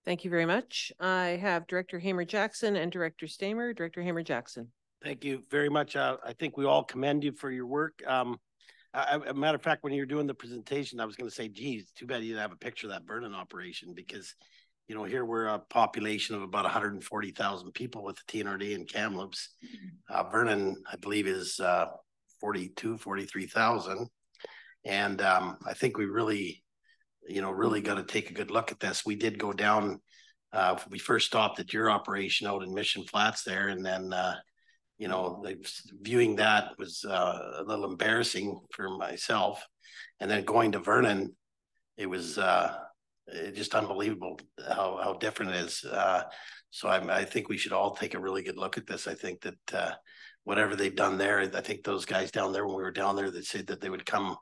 Thank you very much. I have Director Hamer-Jackson and Director Stamer. Director Hamer-Jackson. Thank you very much. I think we all commend you for your work. A matter of fact, when you were doing the presentation, I was going to say, geez, too bad you didn't have a picture of that Vernon operation, because, you know, here we're a population of about 140,000 people with the TNRD and Kamloops. Vernon, I believe, is 43,000. And I think we really, really got to take a good look at this. We did go down, we first stopped at your operation out in Mission Flats there, and then viewing that was a little embarrassing for myself. And then going to Vernon, it was just unbelievable how different it is. So I think we should all take a really good look at this. I think that whatever they've done there, I think those guys down there, when we were down there, they said that they would come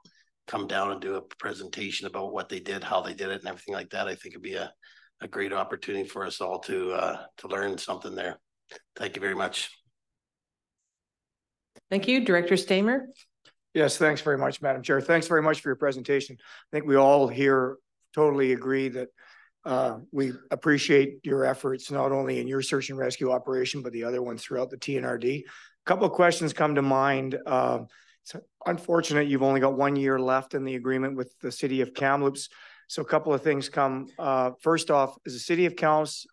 down and do a presentation about what they did, how they did it, and everything like that. I think it'd be a great opportunity for us all to learn something there. Thank you very much. Thank you. Director Stamer. Yes, thanks very much, Madam Chair. Thanks very much for your presentation. I think we all here totally agree that we appreciate your efforts, not only in your search and rescue operation, but the other ones throughout the TNRD. A couple of questions come to mind. It's unfortunate you've only got 1 year left in the agreement with the City of Kamloops. So a couple of things come. First off, is the City of Kamloops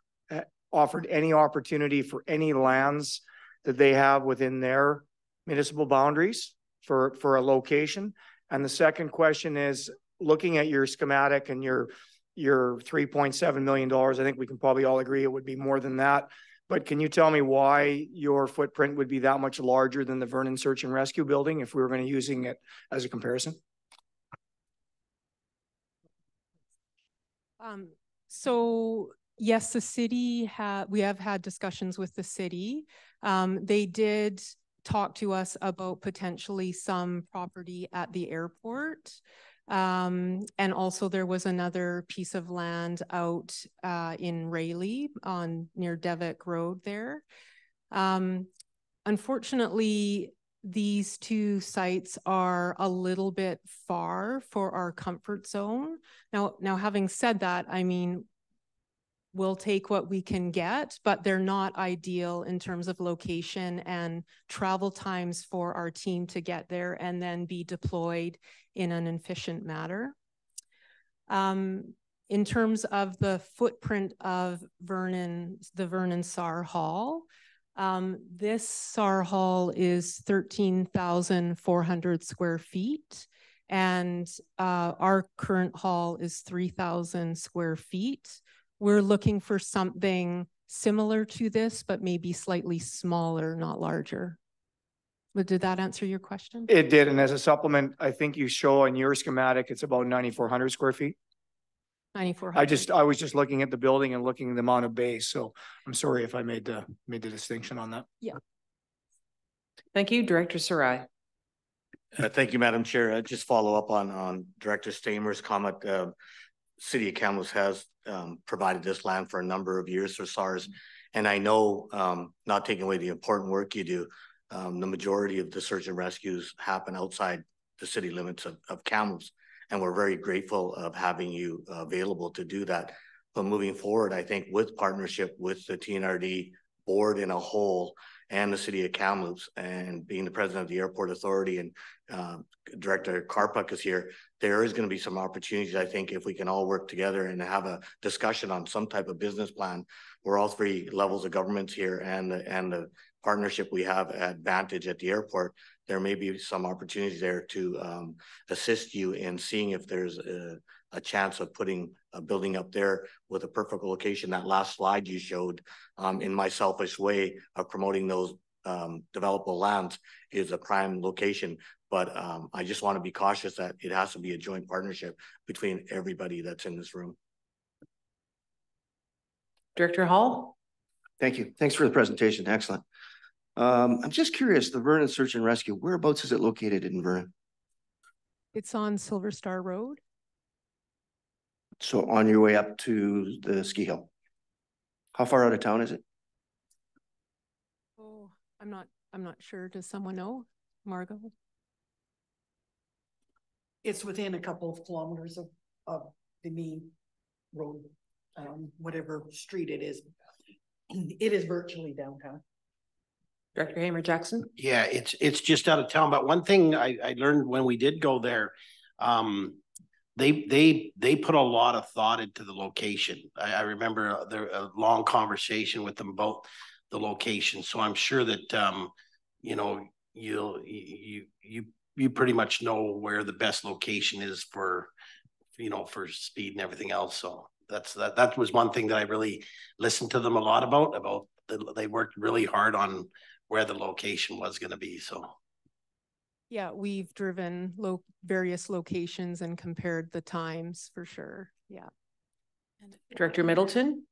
offered any opportunity for any lands that they have within their municipal boundaries for a location? And the second question is, looking at your schematic and your $3.7 million, I think we can probably all agree it would be more than that. But can you tell me why your footprint would be that much larger than the Vernon Search and Rescue building if we were going to using it as a comparison? So yes, the city we have had discussions with the city. They did talk to us about potentially some property at the airport. And also there was another piece of land out in Rayleigh near Devick Road there. Unfortunately, these two sites are a little bit far for our comfort zone. Now having said that, I mean, we'll take what we can get, but they're not ideal in terms of location and travel times for our team to get there and then be deployed in an efficient manner. In terms of the footprint of the Vernon SAR Hall, this SAR Hall is 13,400 square feet, and our current hall is 3,000 square feet. We're looking for something similar to this, but maybe slightly smaller, not larger. But did that answer your question? It did. And as a supplement, I think you show in your schematic, it's about 9,400 square feet. 9,400. I was just looking at the building and looking at the amount of base. So I'm sorry if I made the distinction on that. Yeah. Thank you, Director Sarai. Thank you, Madam Chair. Just follow up on Director Stamer's comment. City of Kamloops has provided this land for a number of years for SARS. And I know, not taking away the important work you do, the majority of the search and rescues happen outside the city limits of Kamloops. And we're very grateful of having you available to do that. But moving forward, I think with partnership with the TNRD board in a whole and the City of Kamloops, and being the president of the Airport Authority, and Director Karpuk is here, there is going to be some opportunities, I think, if we can all work together and have a discussion on some type of business plan where all three levels of governments here and the partnership we have at Vantage at the airport, there may be some opportunities there to assist you in seeing if there's a chance of putting a building up there with a perfect location. That last slide you showed, in my selfish way of promoting those developable lands, is a prime location. But I just want to be cautious that it has to be a joint partnership between everybody that's in this room. Director Hall. Thank you. Thanks for the presentation. Excellent. I'm just curious, the Vernon Search and Rescue, whereabouts is it located in Vernon? It's on Silver Star Road. So on your way up to the ski hill. How far out of town is it? Oh, I'm not sure. Does someone know? Margot? It's within a couple of kilometers of the main road, whatever street it is. It is virtually downtown. Director Hamer Jackson. Yeah, it's just out of town. But one thing I learned when we did go there, they put a lot of thought into the location. I remember a long conversation with them about the location. So I'm sure that you know, you pretty much know where the best location is for, you know, for speed and everything else. So that was one thing that I really listened to them a lot about. They worked really hard on where the location was going to be. So yeah, we've driven various locations and compared the times for sure. Yeah. Director Middleton.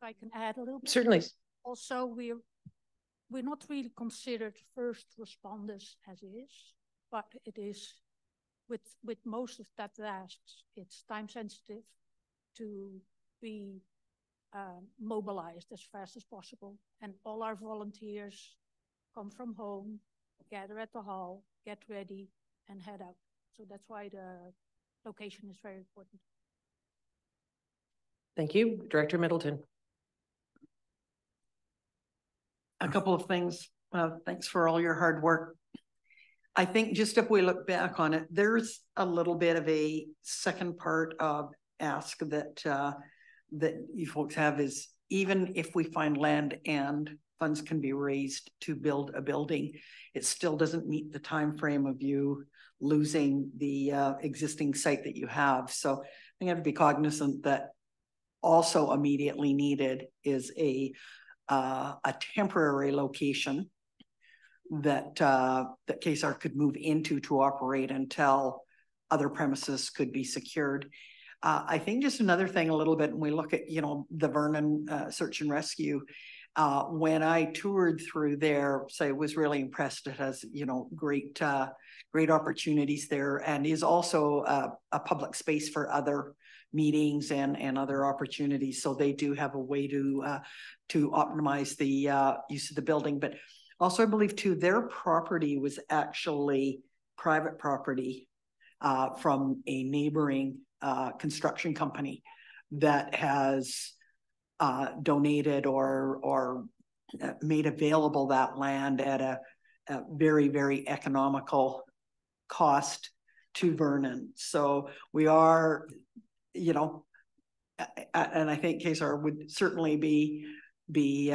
If I can add a little bit. Certainly. Also, we're not really considered first responders as is, but it is with most of that tasks, it's time sensitive to be mobilized as fast as possible. And all our volunteers come from home, gather at the hall, get ready, and head out. So that's why the location is very important. Thank you. Director Middleton. A couple of things. Thanks for all your hard work. I think just if we look back on it, there's a little bit of a second part of ask that that you folks have is, even if we find land and funds can be raised to build a building, it still doesn't meet the time frame of you losing the existing site that you have. So I have to be cognizant that also immediately needed is a temporary location that that KSAR could move into to operate until other premises could be secured. I think just another thing a little bit, when we look at, you know, the Vernon search and rescue, when I toured through there, so I was really impressed. It has, you know, great opportunities there, and is also a public space for other meetings and other opportunities. So they do have a way to optimize the use of the building. But also, I believe too, their property was actually private property from a neighboring construction company that has donated or made available that land at a very, very economical cost to Vernon. So we are, you know, and I think KSAR would certainly be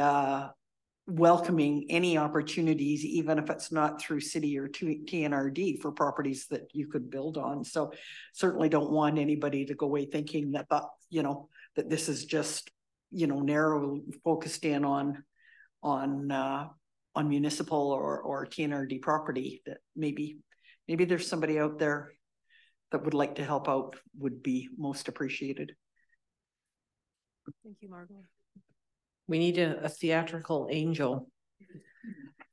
welcoming any opportunities, even if it's not through city or TNRD, for properties that you could build on. So certainly don't want anybody to go away thinking that, you know, that this is just, you know, narrow focused in on municipal or TNRD property. That maybe there's somebody out there that would like to help out, would be most appreciated. Thank you, Margot. We need a theatrical angel.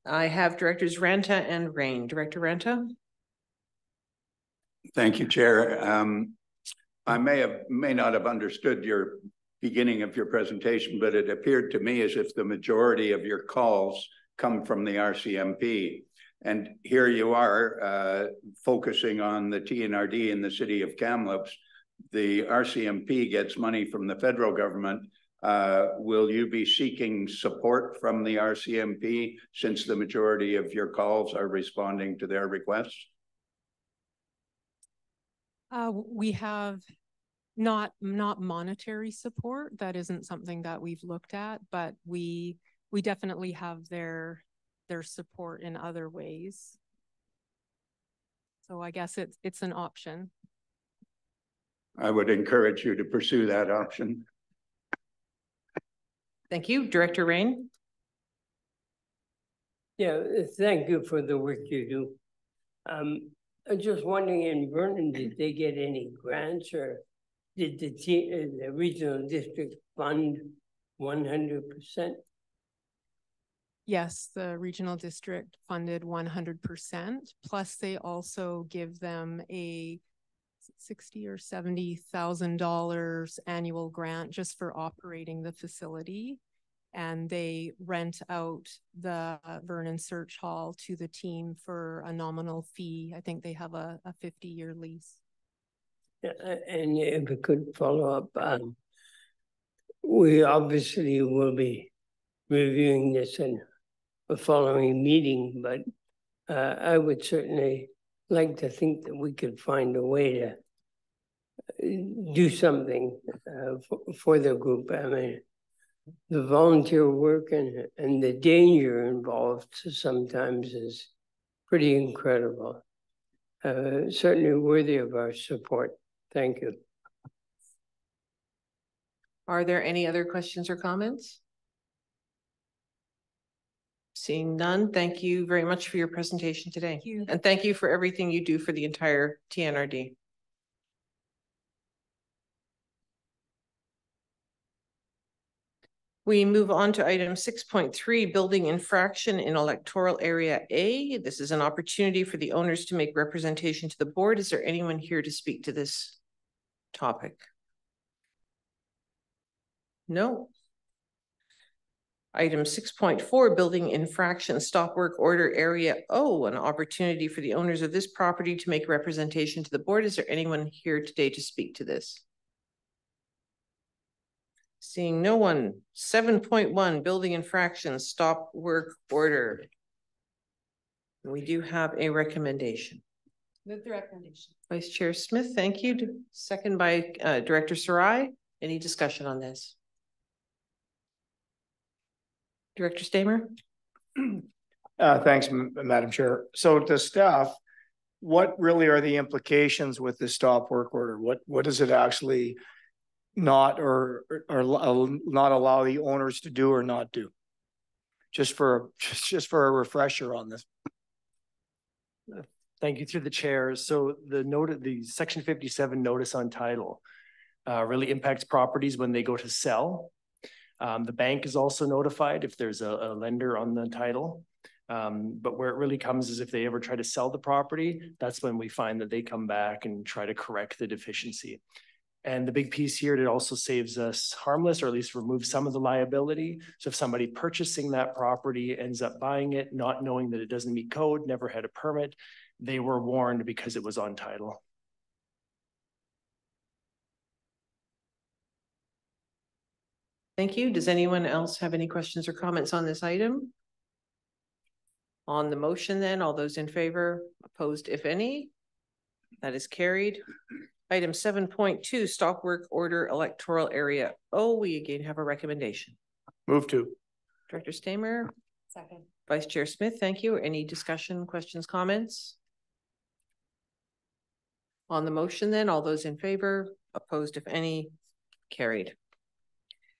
I have Directors Ranta and Rain. Director Ranta. Thank you, Chair. I may not have understood your beginning of your presentation, but it appeared to me as if the majority of your calls come from the RCMP. And here you are focusing on the TNRD in the city of Kamloops. The RCMP gets money from the federal government. Will you be seeking support from the RCMP since the majority of your calls are responding to their requests? We have not monetary support. That isn't something that we've looked at, but we definitely have their support in other ways. So I guess it's an option. I would encourage you to pursue that option. Thank you. Director Rain. Yeah, thank you for the work you do. I'm just wondering, in Vernon, did they get any grants, or did the regional district fund 100%? Yes, the regional district funded 100%. Plus, they also give them a $60,000 or $70,000 annual grant just for operating the facility, and they rent out the Vernon Search Hall to the team for a nominal fee. I think they have a 50-year lease. And if we could follow up, we obviously will be reviewing this and following meeting, but I would certainly like to think that we could find a way to do something for the group. I mean, the volunteer work and the danger involved sometimes is pretty incredible. Certainly worthy of our support. Thank you. Are there any other questions or comments? Seeing none, thank you very much for your presentation today. Thank you. And thank you for everything you do for the entire TNRD. We move on to item 6.3, building infraction in electoral area A. This is an opportunity for the owners to make representation to the board. Is there anyone here to speak to this topic? No. Item 6.4, building infraction stop work order area O, an opportunity for the owners of this property to make representation to the board. Is there anyone here today to speak to this? Seeing no one. 7.1, building infraction stop work order. We do have a recommendation. Move the recommendation. Vice Chair Smith, thank you. Second by Director Sarai. Any discussion on this? Director Stamer? Thanks, Madam Chair. So to staff, what really are the implications with the stop work order? What does it actually not or not allow the owners to do or not do? Just for a refresher on this. Thank you, through the chair. So the section 57 notice on title really impacts properties when they go to sell. The bank is also notified if there's a lender on the title. But where it really comes is if they ever try to sell the property, that's when we find that they come back and try to correct the deficiency. And the big piece here, it also saves us harmless, or at least removes some of the liability. So if somebody purchasing that property ends up buying it, not knowing that it doesn't meet code, never had a permit, they were warned because it was on title. Thank you. Does anyone else have any questions or comments on this item? On the motion then, all those in favor, opposed if any? That is carried. Item 7.2, stop work order electoral area O. We again have a recommendation. Move to. Director Stamer. Second. Vice Chair Smith, thank you. Any discussion, questions, comments? On the motion then, all those in favor, opposed if any, carried.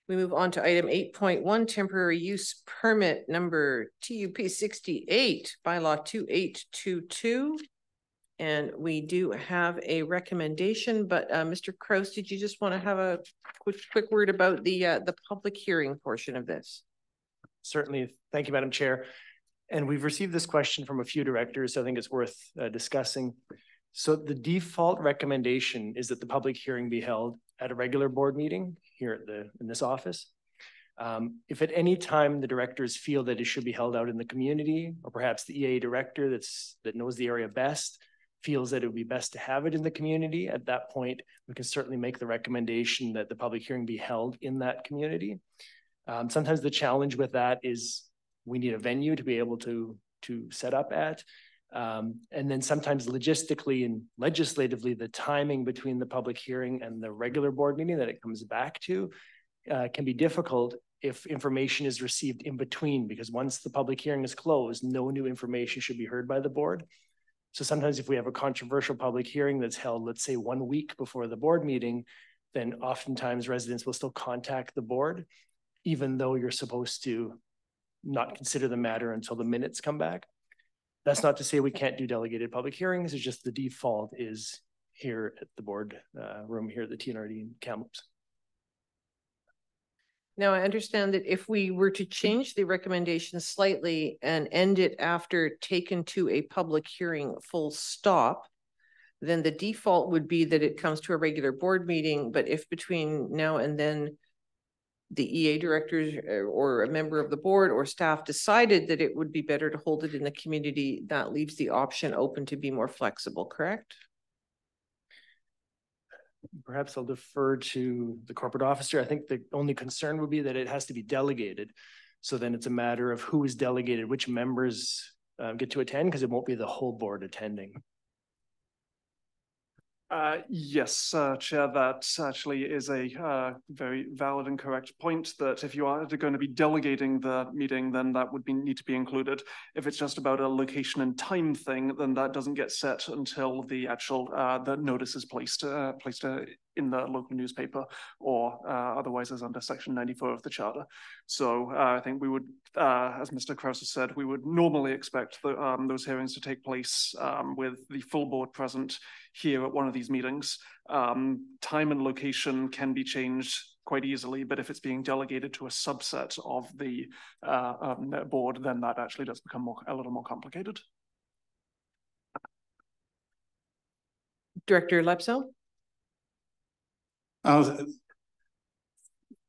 We move on to item 8.1, temporary use permit number TUP 68, bylaw 2822. And we do have a recommendation, but Mr. Kraus, did you just want to have a quick word about the public hearing portion of this? Certainly. Thank you, Madam Chair. And we've received this question from a few directors, so I think it's worth discussing. So the default recommendation is that the public hearing be held at a regular board meeting here at in this office. If at any time the directors feel that it should be held out in the community, or perhaps the EA director that knows the area best feels that it would be best to have it in the community, at that point, we can certainly make the recommendation that the public hearing be held in that community. Sometimes the challenge with that is we need a venue to be able to set up at. And then sometimes logistically and legislatively, the timing between the public hearing and the regular board meeting that it comes back to can be difficult if information is received in between, because once the public hearing is closed, no new information should be heard by the board. So sometimes if we have a controversial public hearing that's held, let's say 1 week before the board meeting, then oftentimes residents will still contact the board, even though you're supposed to not consider the matter until the minutes come back. That's not to say we can't do delegated public hearings. It's just the default is here at the board room here at the TNRD in Kamloops. Now, I understand that if we were to change the recommendation slightly and end it after taken to a public hearing full stop, then the default would be that it comes to a regular board meeting. But if between now and then the EA directors or a member of the board or staff decided that it would be better to hold it in the community, that leaves the option open to be more flexible, correct? Perhaps I'll defer to the corporate officer. I think the only concern would be that it has to be delegated. So then it's a matter of who is delegated, which members get to attend, because it won't be the whole board attending. Yes, Chair, that actually is a very valid and correct point, that if you are going to be delegating the meeting, then that would need to be included. If it's just about a location and time thing, then that doesn't get set until the actual the notice is placed in the local newspaper, or otherwise as under Section 94 of the Charter. So I think we would, as Mr. Krause has said, we would normally expect those hearings to take place with the full board present here at one of these meetings. Time and location can be changed quite easily, but if it's being delegated to a subset of the board, then that actually does become a little more complicated. Director Lepso? To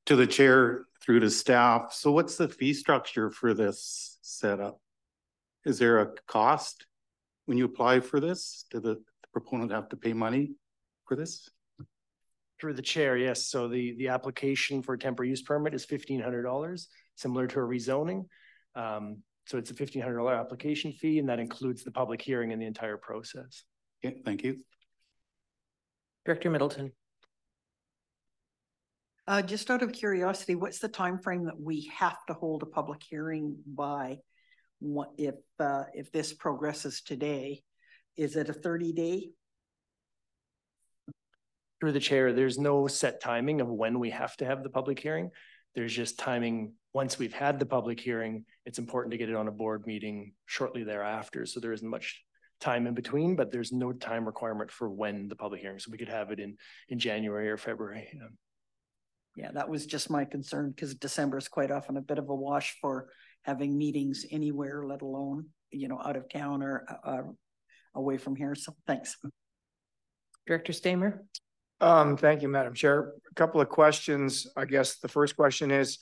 the chair, through to staff. So what's the fee structure for this setup? Is there a cost when you apply for this? Do the proponent have to pay money for this? Through the chair, yes. So the application for a temporary use permit is $1,500, similar to a rezoning. So it's a $1,500 application fee, and that includes the public hearing and the entire process. Okay, thank you. Director Middleton. Just out of curiosity, what's the time frame that we have to hold a public hearing by? What if this progresses today? Is it a 30-day? Through the chair, there's no set timing of when we have to have the public hearing. There's just timing. Once we've had the public hearing, it's important to get it on a board meeting shortly thereafter. So there isn't much time in between, but there's no time requirement for when the public hearing. So we could have it in January or February. Yeah, that was just my concern, because December is quite often a bit of a wash for having meetings anywhere, let alone, out of town or away from here. So thanks. Director Stamer. Thank you, Madam Chair. A couple of questions. I guess the first question is,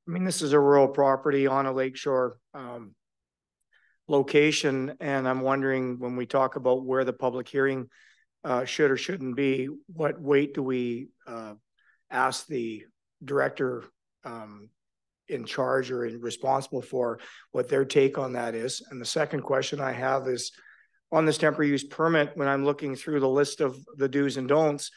this is a rural property on a lakeshore location, and I'm wondering, when we talk about where the public hearing should or shouldn't be, what weight do we ask the director in charge or responsible for what their take on that is? And the second question I have is, on this temporary use permit, when I'm looking through the list of the do's and don'ts,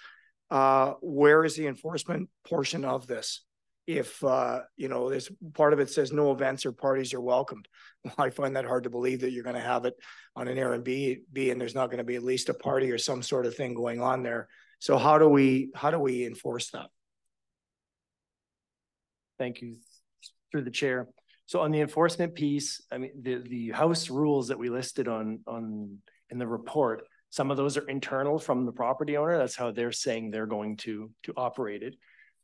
where is the enforcement portion of this? If, there's part of it says no events or parties are welcomed. Well, I find that hard to believe that you're going to have it on an Airbnb and there's not going to be at least a party or some sort of thing going on there. So how do we enforce that? Thank you. Through the chair. So on the enforcement piece, the house rules that we listed in the report, some of those are internal from the property owner. That's how they're saying they're going to operate it.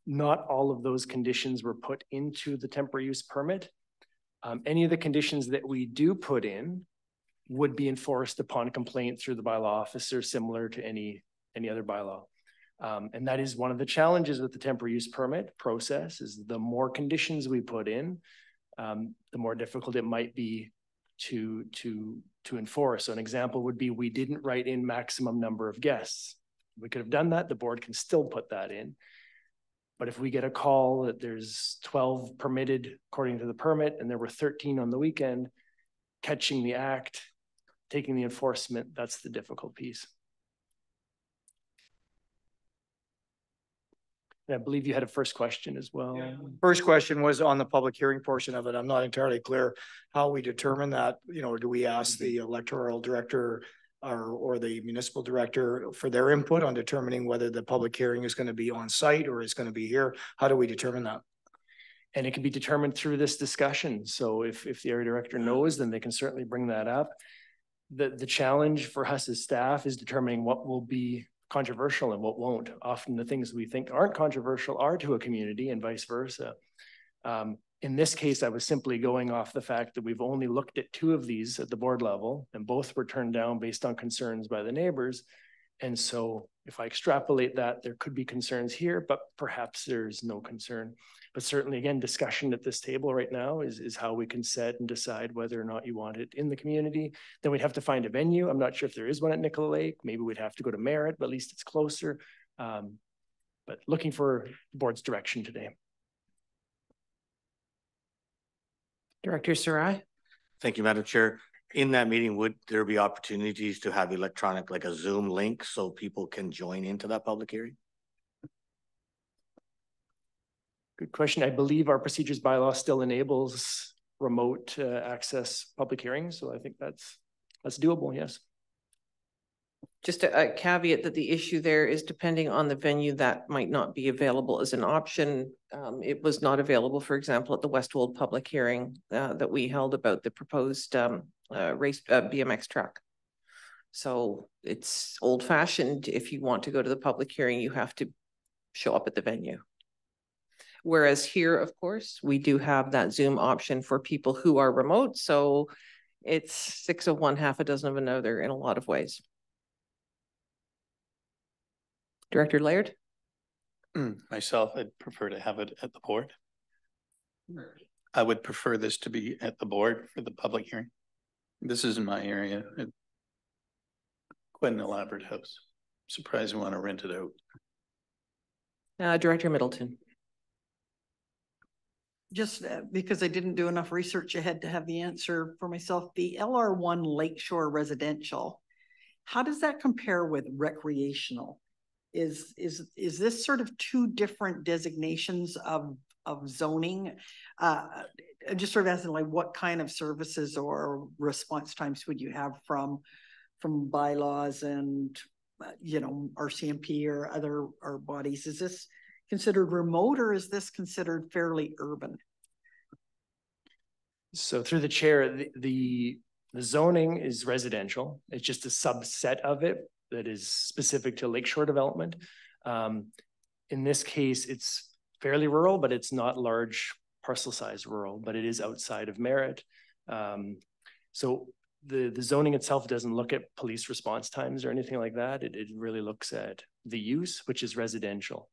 Not all of those conditions were put into the temporary use permit. Any of the conditions that we do put in would be enforced upon complaint through the bylaw officer, similar to any other bylaw. And that is one of the challenges with the temporary use permit process, is the more conditions we put in, the more difficult it might be to enforce. So an example would be, we didn't write in maximum number of guests. We could have done that. The board can still put that in. But if we get a call that there's 12 permitted according to the permit and there were 13 on the weekend, catching the act, taking the enforcement, that's the difficult piece. And I believe you had a first question as well. Yeah. First question was on the public hearing portion of it. I'm not entirely clear how we determine that. Do we ask the electoral director or the municipal director for their input on determining whether the public hearing is going to be on site or is going to be here? How do we determine that? And it can be determined through this discussion. So if the area director knows, then they can certainly bring that up. The challenge for us as staff is determining what will be controversial and what won't. Often the things we think aren't controversial are to a community, and vice versa. In this case, I was simply going off the fact that we've only looked at 2 of these at the board level, and both were turned down based on concerns by the neighbors. And so if I extrapolate that, there could be concerns here, but perhaps there's no concern. But certainly, again, discussion at this table right now is how we can set and decide whether or not you want it in the community. Then we'd have to find a venue. I'm not sure if there is one at Nicola Lake. Maybe we'd have to go to Merritt, but at least it's closer. But looking for the board's direction today. Director Sarai. Thank you, Madam Chair. In that meeting, would there be opportunities to have electronic, like a Zoom link, so people can join into that public hearing? Good question. I believe our procedures bylaw still enables remote access public hearings. So I think that's doable, yes. Just a caveat that the issue there is depending on the venue that might not be available as an option. It was not available, for example, at the Westwold public hearing that we held about the proposed BMX track. So it's old fashioned. If you want to go to the public hearing, you have to show up at the venue. Whereas here, of course, we do have that Zoom option for people who are remote. So it's 6 of one, half a dozen of another in a lot of ways. Director Laird? Myself, I'd prefer to have it at the board. I would prefer this to be at the board for the public hearing. This is in my area. Quite an elaborate house. Surprised I want to rent it out. Director Middleton. Just because I didn't do enough research ahead to have the answer for myself, the LR1 Lakeshore Residential, how does that compare with recreational? Is this sort of two different designations of zoning? I'm just sort of asking, like, what kind of services or response times would you have from bylaws and RCMP or other bodies? Is this considered remote, or is this considered fairly urban? So through the chair, the zoning is residential. It's just a subset of it that is specific to lakeshore development. In this case, it's fairly rural, but it's not large parcel size rural, but it is outside of Merritt. So the zoning itself doesn't look at police response times or anything like that. It really looks at the use, which is residential.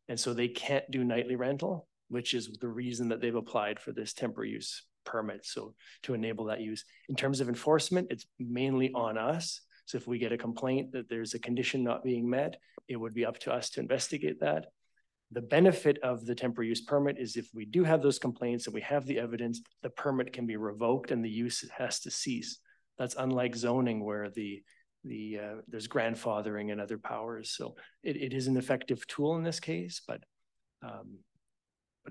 And so they can't do nightly rental, which is the reason that they've applied for this temporary use permit. So to enable that use. In terms of enforcement, it's mainly on us. So if we get a complaint that there's a condition not being met, it would be up to us to investigate that. The benefit of the temporary use permit is if we do have those complaints and we have the evidence, the permit can be revoked and the use has to cease. That's unlike zoning where there's grandfathering and other powers. So it is an effective tool in this case, but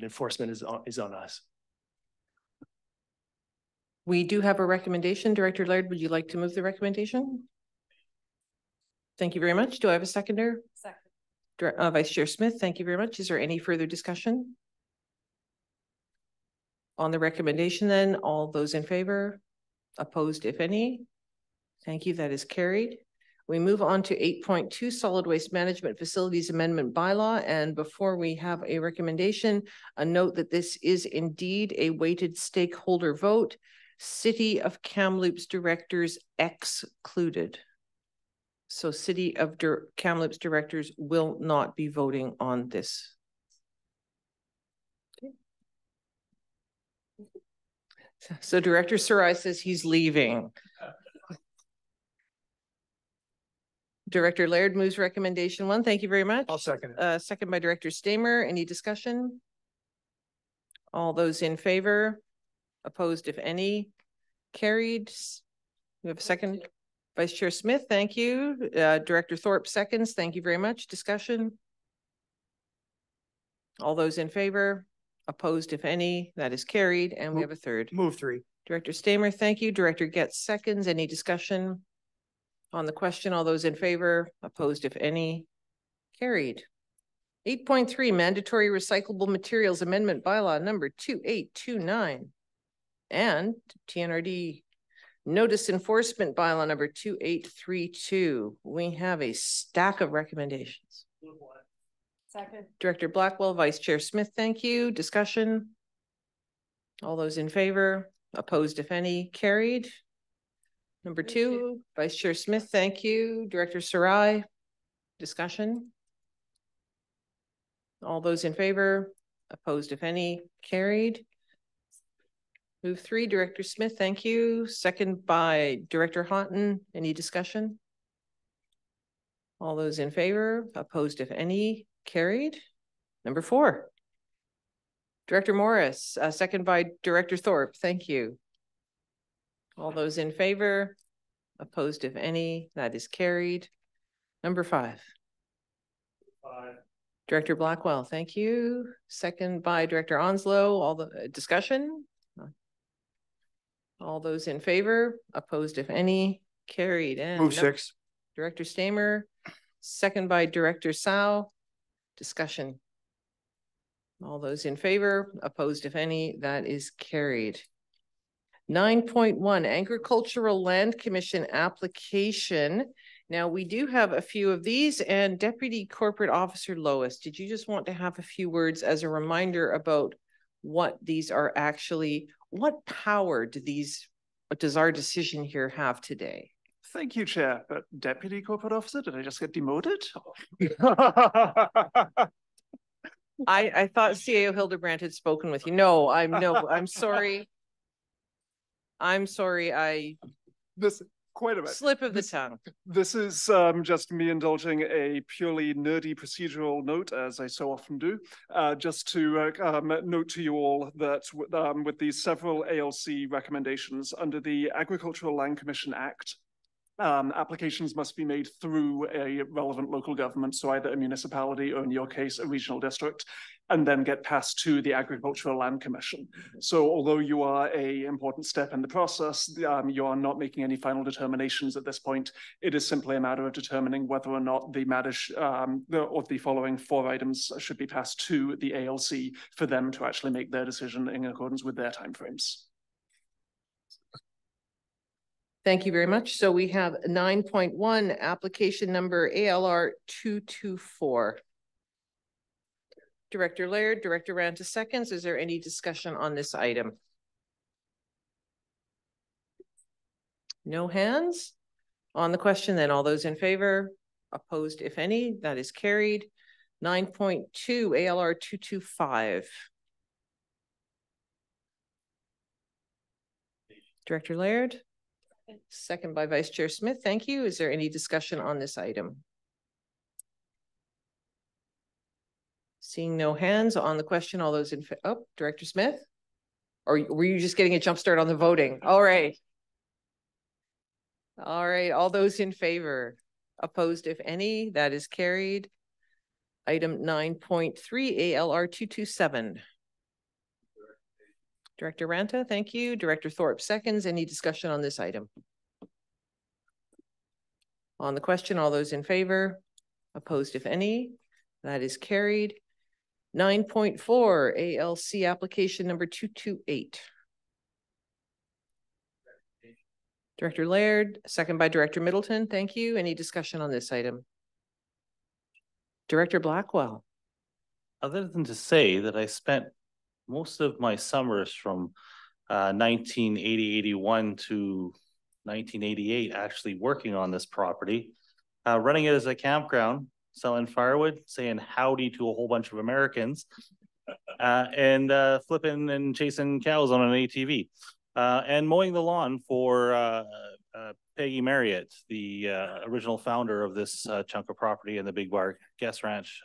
enforcement is on us. We do have a recommendation. Director Laird, would you like to move the recommendation? Thank you very much. Do I have a seconder? Second. Vice Chair Smith, thank you very much. Is there any further discussion on the recommendation then? All those in favor? Opposed, if any? Thank you. That is carried. We move on to 8.2 Solid Waste Management Facilities Amendment Bylaw. And before we have a recommendation, a note that this is indeed a weighted stakeholder vote. City of Kamloops directors excluded. So City of Kamloops directors will not be voting on this. Okay. So Director Sarai says he's leaving. Director Laird moves recommendation 1. Thank you very much. I'll second it. Second by Director Stamer. Any discussion? All those in favor? Opposed, if any? Carried. We have a second. Vice Chair Smith, thank you. Director Thorpe seconds. Thank you very much. Discussion? All those in favor? Opposed, if any? That is carried. And we have a third. Move 3. Director Stamer, thank you. Director Getz seconds. Any discussion on the question? All those in favor? Opposed, if any? Carried. 8.3 Mandatory Recyclable Materials Amendment Bylaw number 2829 and TNRD Notice Enforcement Bylaw number 2832. We have a stack of recommendations. Second. Director Blackwell, Vice Chair Smith, thank you. Discussion? All those in favor? Opposed, if any? Carried. Number 2, Vice Chair Smith, thank you. Director Sarai, discussion? All those in favor? Opposed, if any? Carried. Move 3, Director Smith, thank you. Second by Director Houghton. Any discussion? All those in favor? Opposed, if any? Carried. Number 4. Director Morris, second by Director Thorpe. Thank you. All those in favor? Opposed, if any? That is carried. Number 5. Director Blackwell, thank you. Second by Director Onslow. All the discussion? All those in favor? Opposed, if any? Carried. And Move 6. Director Stamer, second by Director Sao. Discussion. All those in favor? Opposed, if any? That is carried. 9.1 Agricultural Land Commission application. Now, we do have a few of these, and Deputy Corporate Officer Lois, did you just want to have a few words as a reminder about what these are actually, what power does our decision here have today? Thank you, Chair. Deputy Corporate Officer, did I just get demoted? I thought CAO Hildebrand had spoken with you. No, I'm sorry. I'm sorry, This quite a bit. Slip of the tongue. This is just me indulging a purely nerdy procedural note, as I so often do, just to note to you all that with these several ALC recommendations under the Agricultural Land Commission Act, applications must be made through a relevant local government, so either a municipality or in your case, a regional district, and then get passed to the Agricultural Land Commission. So although you are an important step in the process, you are not making any final determinations at this point. It is simply a matter of determining whether or not the matter or the following 4 items should be passed to the ALC for them to actually make their decision in accordance with their timeframes. Thank you very much. So we have 9.1 application number ALR 224. Director Laird, Director Ranta seconds. Is there any discussion on this item? No hands on the question. Then all those in favor? Opposed, if any? That is carried. 9.2 ALR 225. Director Laird. Second by Vice Chair Smith. Thank you. Is there any discussion on this item? Seeing no hands on the question, all those in favor. Oh, Director Smith? Or were you just getting a jump start on the voting? All right. All right. All those in favor? Opposed, if any? That is carried. Item 9.3 ALR 227. Director Ranta, thank you. Director Thorpe seconds. Any discussion on this item? On the question, all those in favor? Opposed, if any? That is carried. 9.4 ALC application number 228. Director Laird, second by Director Middleton. Thank you. Any discussion on this item? Director Blackwell. Other than to say that I spent most of my summers from 1980-81 to 1988 actually working on this property, running it as a campground, selling firewood, saying howdy to a whole bunch of Americans, and flipping and chasing cows on an ATV, and mowing the lawn for Peggy Marriott, the original founder of this chunk of property in the Big Bar Guest Ranch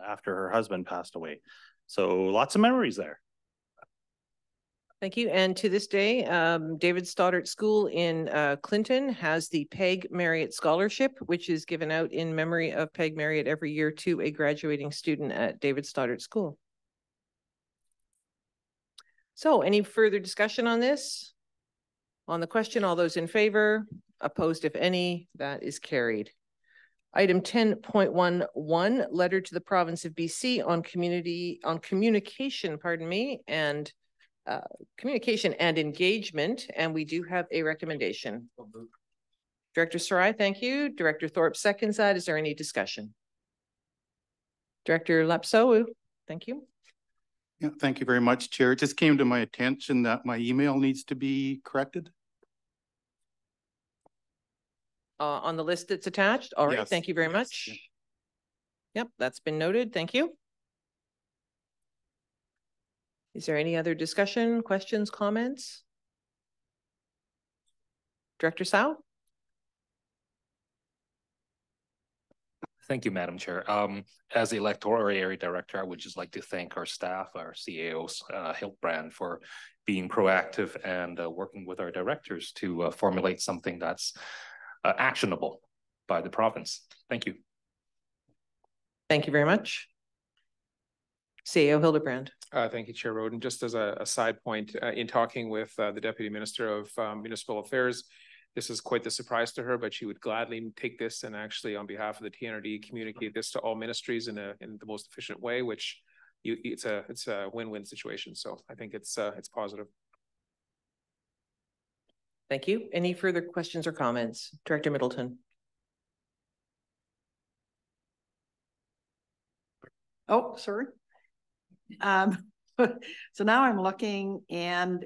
after her husband passed away. So lots of memories there. Thank you. And to this day, David Stoddart School in Clinton has the Peg Marriott Scholarship, which is given out in memory of Peg Marriott every year to a graduating student at David Stoddart School. So any further discussion on this? On the question, all those in favor? Opposed, if any? That is carried. Item 10.11, letter to the province of BC on communication, and communication and engagement, and we do have a recommendation. Director Sarai, thank you. Director Thorpe seconds that. Is there any discussion? Director Lapso, thank you. Yeah, thank you very much, Chair. It just came to my attention that my email needs to be corrected. On the list that's attached? All right, yes. Thank you very much. Yeah. Yep, that's been noted. Thank you. Is there any other discussion, questions, comments? Director Sao? Thank you, Madam Chair. As the electoral area director, I would just like to thank our staff, our CAOs, Hiltbrand, for being proactive and working with our directors to formulate something that's actionable by the province. Thank you. Thank you very much. CAO Hildebrand. Thank you, Chair Roden. Just as a side point, in talking with the Deputy Minister of Municipal Affairs, this is quite the surprise to her, but she would gladly take this and actually, on behalf of the TNRD, communicate this to all ministries in the most efficient way, which it's a win-win situation. So I think it's positive. Thank you. Any further questions or comments? Director Middleton. Oh, sorry. So now I'm looking and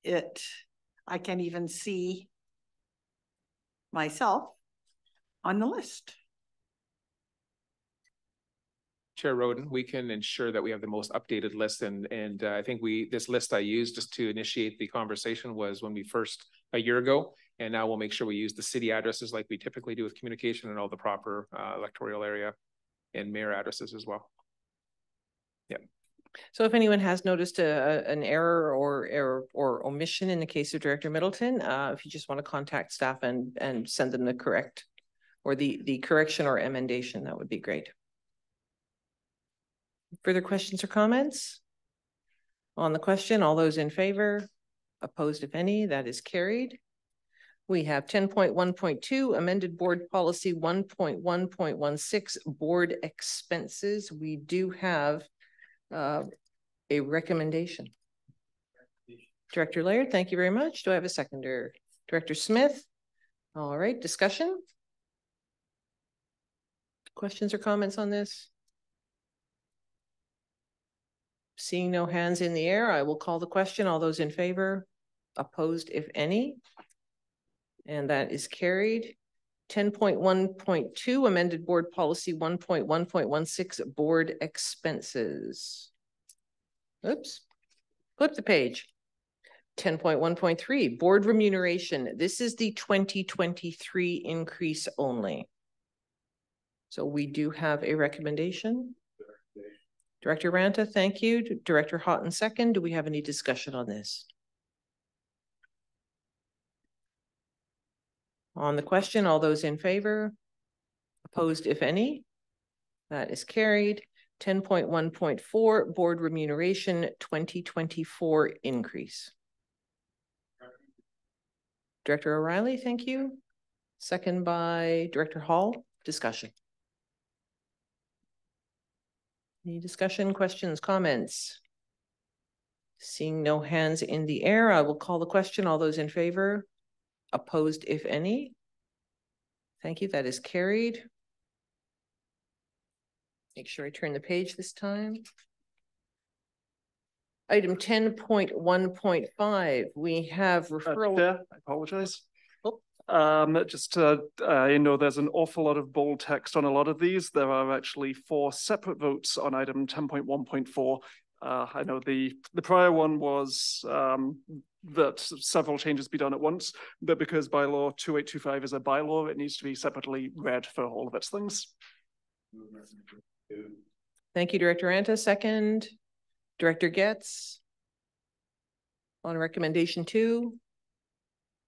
I can even see myself on the list. Chair Roden, we can ensure that we have the most updated list, and I think this list I used just to initiate the conversation was when we first a year ago, and now we'll make sure we use the city addresses like we typically do with communication and all the proper electoral area and mayor addresses as well. Yeah. So if anyone has noticed an error or omission in the case of Director Middleton, if you just want to contact staff and send them the correct or the correction or emendation, that would be great. Further questions or comments? On the question, all those in favor? Opposed, if any? That is carried. We have 10.1.2 amended board policy 1.1.16 board expenses. We do have a recommendation. Director Laird, thank you very much. Do I have a seconder? Director Smith. All right, discussion? Questions or comments on this? Seeing no hands in the air, I will call the question. All those in favor? Opposed, if any? And that is carried. 10.1.2 amended board policy 1.1.16 board expenses. Oops, flip the page. 10.1.3 board remuneration. This is the 2023 increase only. So we do have a recommendation. Director Ranta, thank you. Director Houghton, second. Do we have any discussion on this? On the question, all those in favor? Opposed, if any? That is carried. 10.1.4 board remuneration 2024 increase. Director O'Reilly, thank you. Second by Director Hall. Discussion. Any discussion, questions, comments? Seeing no hands in the air, I will call the question. All those in favor? Opposed, if any? Thank you. That is carried. Make sure I turn the page this time. Item 10.1.5, we have referral. Yeah, I apologize. I know there's an awful lot of bold text on a lot of these. There are actually 4 separate votes on item 10.1.4. I know the prior one was that several changes be done at once, but because bylaw 2825 is a bylaw, it needs to be separately read for all of its things. Thank you, Director Anta. Second, Director Getz. On recommendation 2,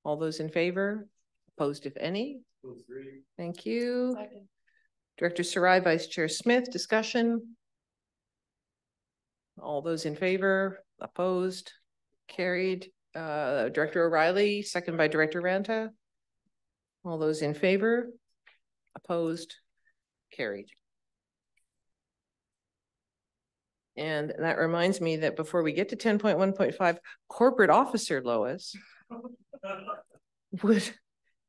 all those in favor? Opposed, if any? Thank you. Second. Director Sarai, Vice Chair Smith, discussion. All those in favor? Opposed? Carried. Director O'Reilly, second by Director Ranta. All those in favor? Opposed? Carried. And that reminds me that before we get to 10.1.5, corporate officer Lois would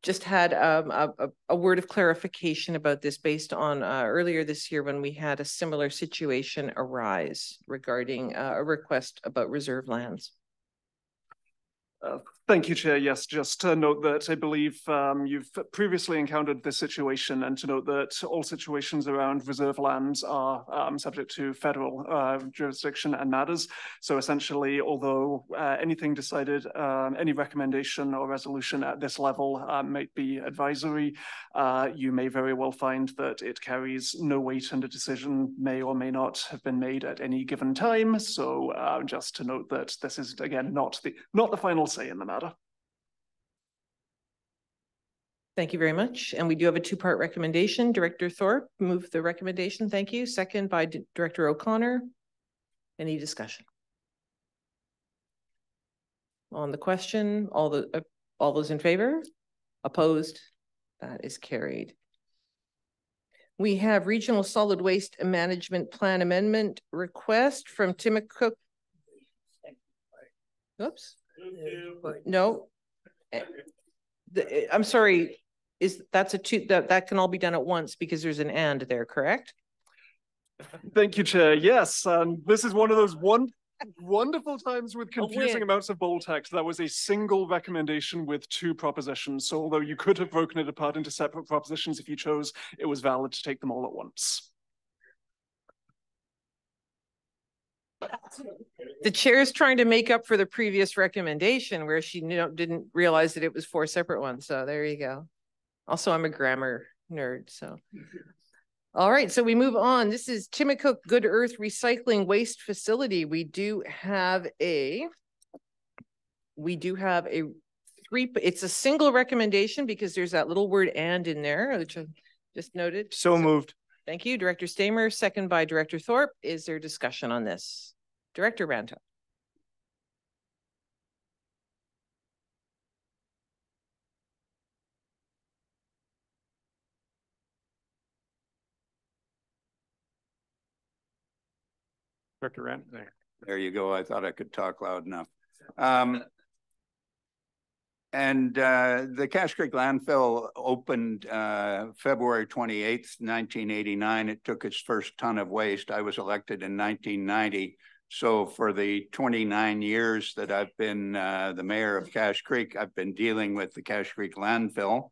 just had a word of clarification about this based on earlier this year when we had a similar situation arise regarding a request about reserve lands. Thank you, Chair. Yes, just to note that I believe you've previously encountered this situation, and to note that all situations around reserve lands are subject to federal jurisdiction and matters. So essentially, although anything decided, any recommendation or resolution at this level might be advisory, you may very well find that it carries no weight and a decision may or may not have been made at any given time. So just to note that this is, again, not the final say in the matter. Thank you very much. And we do have a two-part recommendation. Director Thorpe, move the recommendation. Thank you. Second by Director O'Connor. Any discussion? On the question, all those in favor? Opposed? That is carried. We have Regional Solid Waste Management Plan Amendment request from Timmins-Cook. Oops. No. I'm sorry. That's a two that can all be done at once because there's an and there, correct? Thank you, Chair. Yes, this is one of those wonderful times with confusing amounts of bold text. That was a single recommendation with two propositions. So although you could have broken it apart into separate propositions if you chose, it was valid to take them all at once. The chair is trying to make up for the previous recommendation where she didn't realize that it was four separate ones. So there you go. Also, I'm a grammar nerd, so. All right, so we move on. This is Timmins-Cook Good Earth Recycling Waste Facility. We do have a it's a single recommendation because there's that little word and in there, which I just noted. So moved. Thank you, Director Stamer, second by Director Thorpe. Is there discussion on this? Director Ranta. Director Rant. There you go. I thought I could talk loud enough. The Cache Creek landfill opened February 28th, 1989. It took its first ton of waste. I was elected in 1990. So for the 29 years that I've been the mayor of Cache Creek, I've been dealing with the Cache Creek landfill.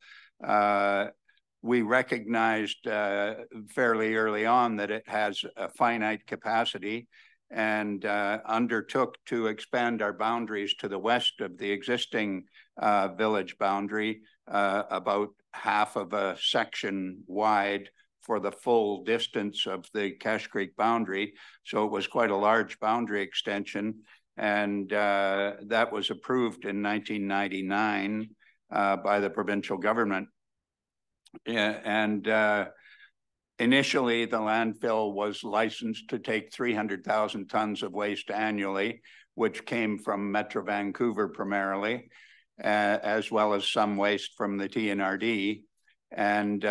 We recognized fairly early on that it has a finite capacity and undertook to expand our boundaries to the west of the existing village boundary, about half of a section wide for the full distance of the Cache Creek boundary. So it was quite a large boundary extension. And that was approved in 1999 by the provincial government. Initially, the landfill was licensed to take 300,000 tons of waste annually, which came from Metro Vancouver primarily, as well as some waste from the TNRD. And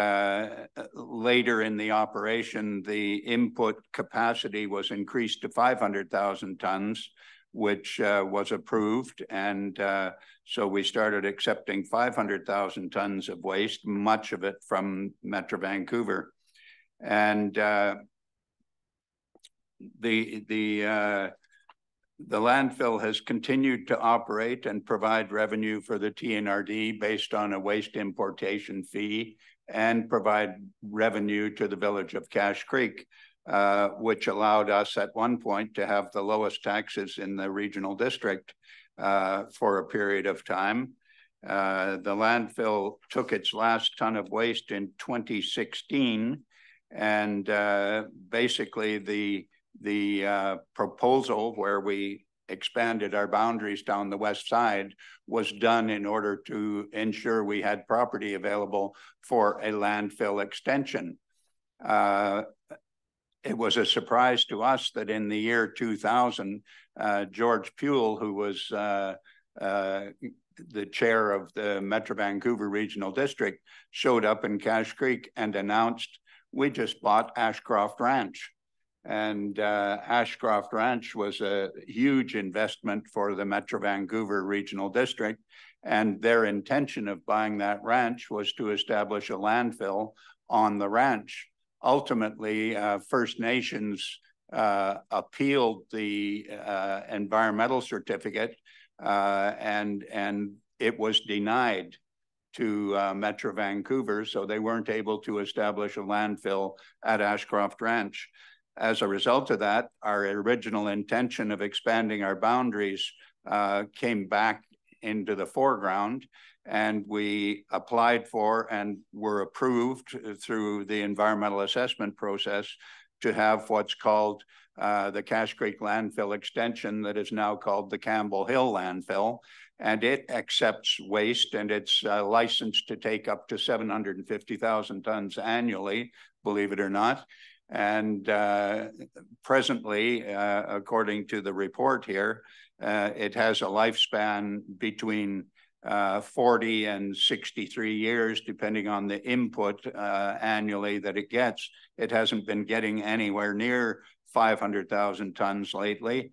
later in the operation, the input capacity was increased to 500,000 tons, which was approved. And so we started accepting 500,000 tons of waste, much of it from Metro Vancouver. And the landfill has continued to operate and provide revenue for the TNRD based on a waste importation fee and provide revenue to the village of Cache Creek, which allowed us at one point to have the lowest taxes in the regional district for a period of time. The landfill took its last ton of waste in 2016, and basically the proposal where we expanded our boundaries down the west side was done in order to ensure we had property available for a landfill extension. It was a surprise to us that in the year 2000, George Puel, who was the chair of the Metro Vancouver Regional District, showed up in Cache Creek and announced, "We just bought Ashcroft Ranch." And Ashcroft Ranch was a huge investment for the Metro Vancouver Regional District. And their intention of buying that ranch was to establish a landfill on the ranch. Ultimately, First Nations appealed the environmental certificate, and it was denied to Metro Vancouver, so they weren't able to establish a landfill at Ashcroft Ranch. As a result of that, our original intention of expanding our boundaries came back into the foreground, and we applied for and were approved through the environmental assessment process to have what's called the Cache Creek Landfill Extension, that is now called the Campbell Hill Landfill. And it accepts waste, and it's licensed to take up to 750,000 tons annually, believe it or not. And presently, according to the report here, it has a lifespan between 40 and 63 years, depending on the input annually that it gets. It hasn't been getting anywhere near 500,000 tons lately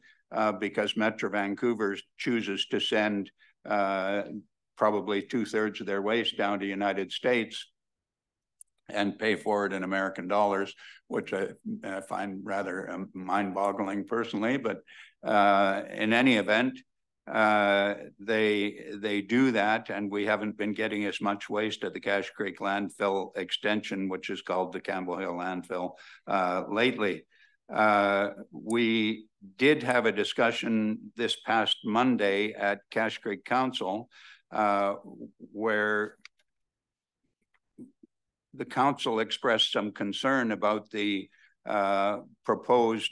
because Metro Vancouver chooses to send probably 2/3 of their waste down to the United States and pay for it in American dollars, which I find rather mind-boggling personally. But in any event, they do that, and we haven't been getting as much waste at the Cache Creek Landfill Extension, which is called the Campbell Hill Landfill, lately. We did have a discussion this past Monday at Cache Creek Council where the council expressed some concern about the proposed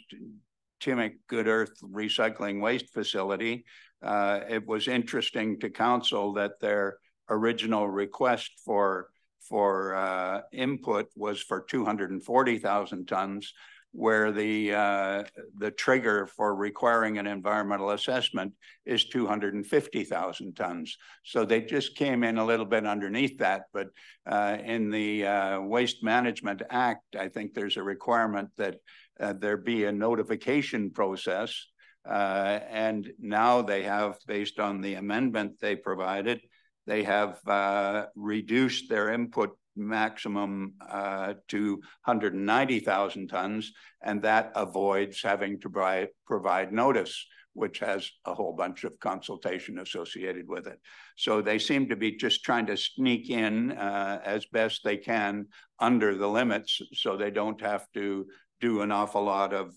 Timmick Good Earth recycling waste facility. It was interesting to council that their original request for input was for 240,000 tons, where the trigger for requiring an environmental assessment is 250,000 tons. So they just came in a little bit underneath that. But in the Waste Management Act, I think there's a requirement that there be a notification process. And now they have, based on the amendment they provided, they have reduced their input maximum to 190,000 tons, and that avoids having to provide notice, which has a whole bunch of consultation associated with it. So they seem to be just trying to sneak in as best they can under the limits, so they don't have to do an awful lot of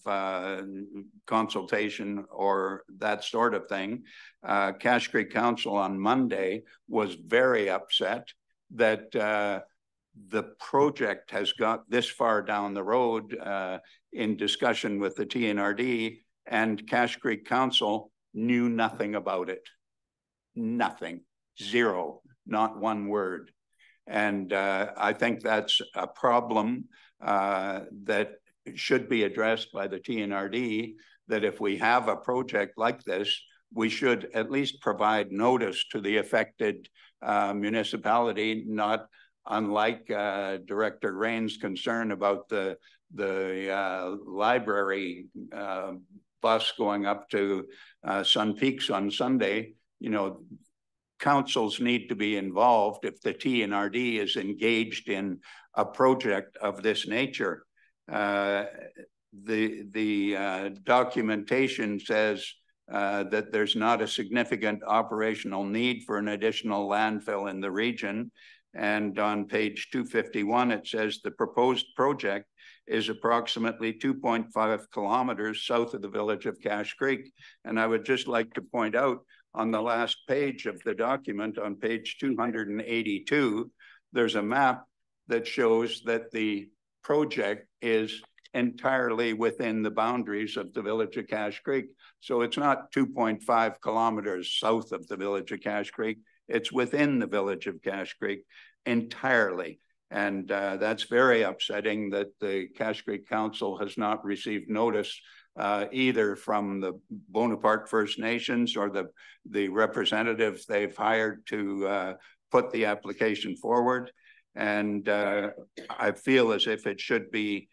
consultation or that sort of thing. Cache Creek Council on Monday was very upset that the project has got this far down the road in discussion with the TNRD, and Cache Creek Council knew nothing about it. Nothing. Zero. Not one word. And I think that's a problem that should be addressed by the TNRD, that if we have a project like this, we should at least provide notice to the affected municipality, not unlike Director Rain's concern about the library bus going up to Sun Peaks on Sunday. You know, councils need to be involved if the TNRD is engaged in a project of this nature. The documentation says that there's not a significant operational need for an additional landfill in the region. And on page 251, it says the proposed project is approximately 2.5 kilometers south of the village of Cache Creek. And I would just like to point out on the last page of the document, on page 282, there's a map that shows that the project is entirely within the boundaries of the village of Cache Creek. So it's not 2.5 kilometers south of the village of Cache Creek. It's within the village of Cache Creek entirely. And that's very upsetting that the Cache Creek Council has not received notice either from the Bonaparte First Nations or the representatives they've hired to put the application forward. And I feel as if it should be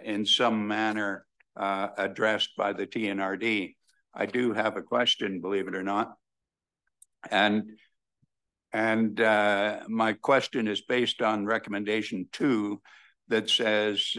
in some manner addressed by the TNRD. I do have a question, believe it or not. And my question is based on recommendation 2 that says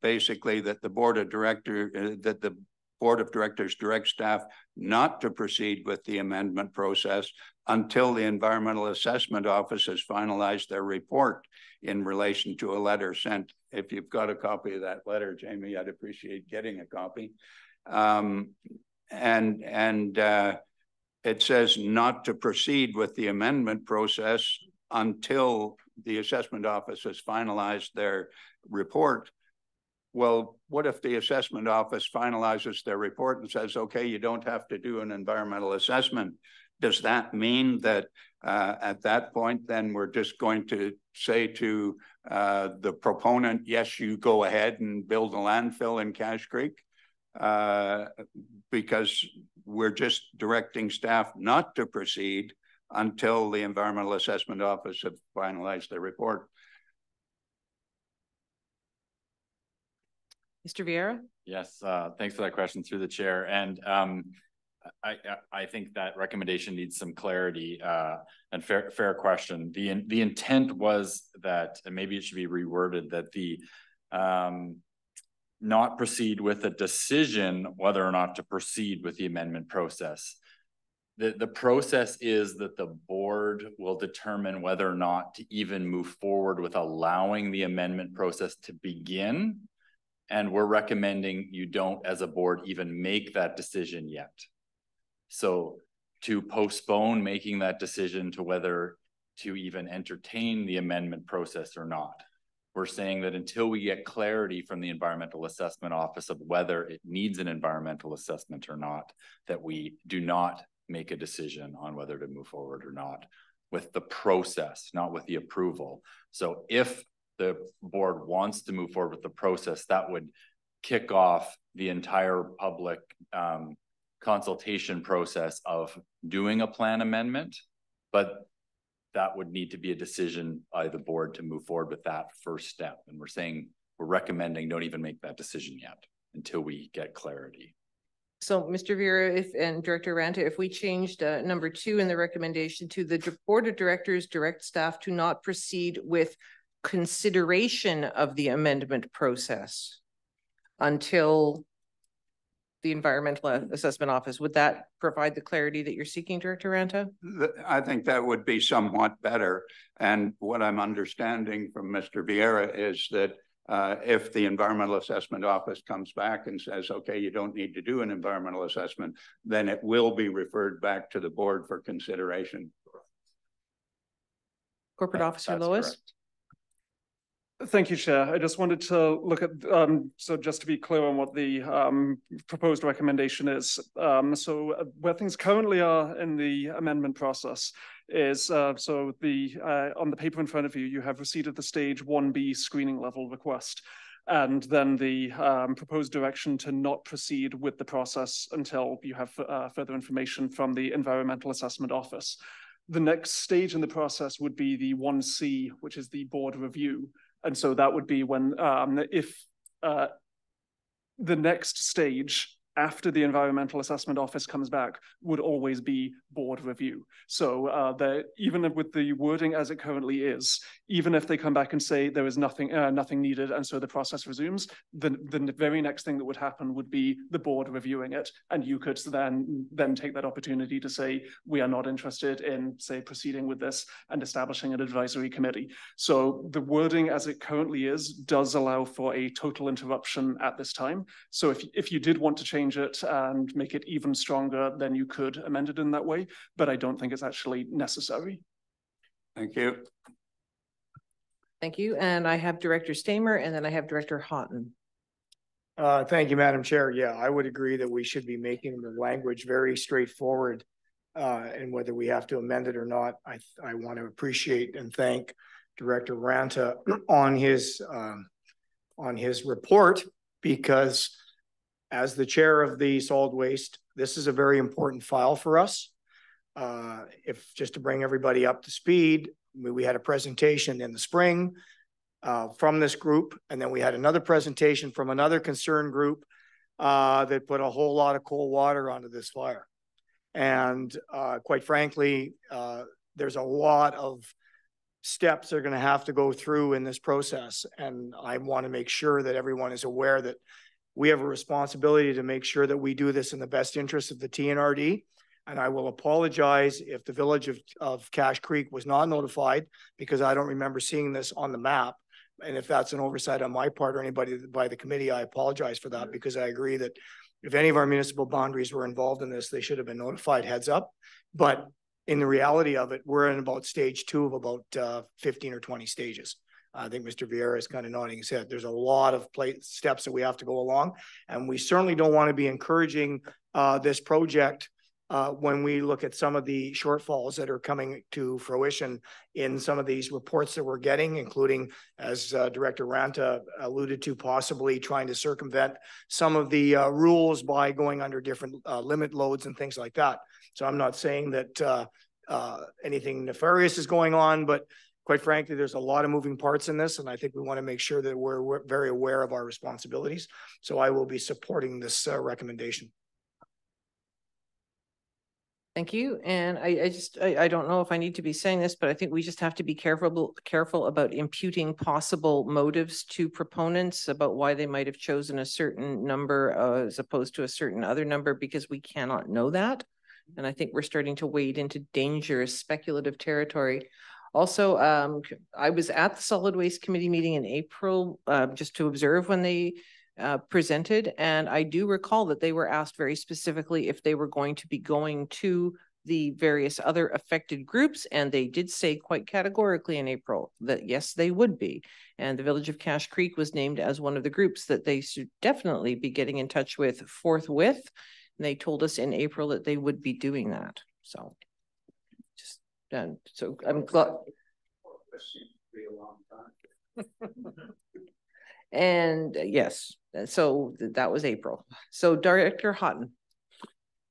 basically that the board of directors, that the Board of Directors directs staff not to proceed with the amendment process until the Environmental Assessment Office has finalized their report in relation to a letter sent. If you've got a copy of that letter, Jamie, I'd appreciate getting a copy. It says not to proceed with the amendment process until the assessment office has finalized their report. Well, what if the assessment office finalizes their report and says, okay, you don't have to do an environmental assessment? Does that mean that at that point, then we're just going to say to the proponent, yes, you go ahead and build a landfill in Cache Creek? Because we're just directing staff not to proceed until the Environmental Assessment Office have finalized their report. Mr. Vieira? Yes, thanks for that question through the chair. And I think that recommendation needs some clarity and fair question. The intent was that, and maybe it should be reworded, that the not proceed with a decision whether or not to proceed with the amendment process. The process is that the board will determine whether or not to even move forward with allowing the amendment process to begin. And we're recommending you don't, as a board, even make that decision yet. So to postpone making that decision to whether to even entertain the amendment process or not. We're saying that until we get clarity from the Environmental Assessment Office of whether it needs an environmental assessment or not, that we do not make a decision on whether to move forward or not with the process, not with the approval. So if the board wants to move forward with the process, that would kick off the entire public consultation process of doing a plan amendment, but that would need to be a decision by the board to move forward with that first step. And we're saying, we're recommending don't even make that decision yet until we get clarity. So Mr. Vieira and Director Ranta, if we changed number 2 in the recommendation to the Board of Directors direct staff to not proceed with consideration of the amendment process until the Environmental Assessment Office, would that provide the clarity that you're seeking, Director Ranta? I think that would be somewhat better. And what I'm understanding from Mr. Vieira is that if the Environmental Assessment Office comes back and says, okay, you don't need to do an environmental assessment, then it will be referred back to the board for consideration. Corporate Officer Lois? Correct. Thank you, Chair. I just wanted to look at, so just to be clear on what the proposed recommendation is. So where things currently are in the amendment process is, so on the paper in front of you, you have received the stage 1B screening level request, and then the proposed direction to not proceed with the process until you have further information from the Environmental Assessment Office. The next stage in the process would be the 1C, which is the board review. And so that would be when, if the next stage after the Environmental Assessment Office comes back would always be board review. So even with the wording as it currently is, even if they come back and say there is nothing needed and so the process resumes, the very next thing that would happen would be the board reviewing it. And you could then take that opportunity to say, we are not interested in, say, proceeding with this and establishing an advisory committee. So the wording as it currently is does allow for a total interruption at this time. So if you did want to change it and make it even stronger, then you could amend it in that way, but I don't think it's actually necessary. Thank you. Thank you. And I have Director Stamer and then I have Director Houghton. Thank you, Madam Chair. Yeah, I would agree that we should be making the language very straightforward, and whether we have to amend it or not, I want to appreciate and thank Director Ranta on his report, because as the chair of the solid waste, this is a very important file for us. If just to bring everybody up to speed, we had a presentation in the spring from this group, and then we had another presentation from another concerned group that put a whole lot of cold water onto this fire. And quite frankly, there's a lot of steps they're going to have to go through in this process. And I want to make sure that everyone is aware that we have a responsibility to make sure that we do this in the best interest of the TNRD. And I will apologize if the village of Cache Creek was not notified, because I don't remember seeing this on the map. And if that's an oversight on my part or anybody by the committee, I apologize for that, because I agree that if any of our municipal boundaries were involved in this, they should have been notified heads up. But in the reality of it, we're in about stage 2 of about 15 or 20 stages. I think Mr. Vieira is kind of nodding his head. There's a lot of steps that we have to go along, and we certainly don't want to be encouraging this project when we look at some of the shortfalls that are coming to fruition in some of these reports that we're getting, including, as Director Ranta alluded to, possibly trying to circumvent some of the rules by going under different limit loads and things like that. So I'm not saying that anything nefarious is going on, but quite frankly, there's a lot of moving parts in this, and I think we want to make sure that we're very aware of our responsibilities. So I will be supporting this recommendation. Thank you. And I don't know if I need to be saying this, but I think we just have to be careful about imputing possible motives to proponents about why they might have chosen a certain number as opposed to a certain other number, because we cannot know that. And I think we're starting to wade into dangerous speculative territory. Also, I was at the Solid Waste Committee meeting in April just to observe when they presented, and I do recall that they were asked very specifically if they were going to be going to the various other affected groups, and they did say quite categorically in April that yes, they would be. And the village of Cache Creek was named as one of the groups that they should definitely be getting in touch with forthwith. And they told us in April that they would be doing that. So just so I'm glad. And yes, so that was April. So Director Houghton.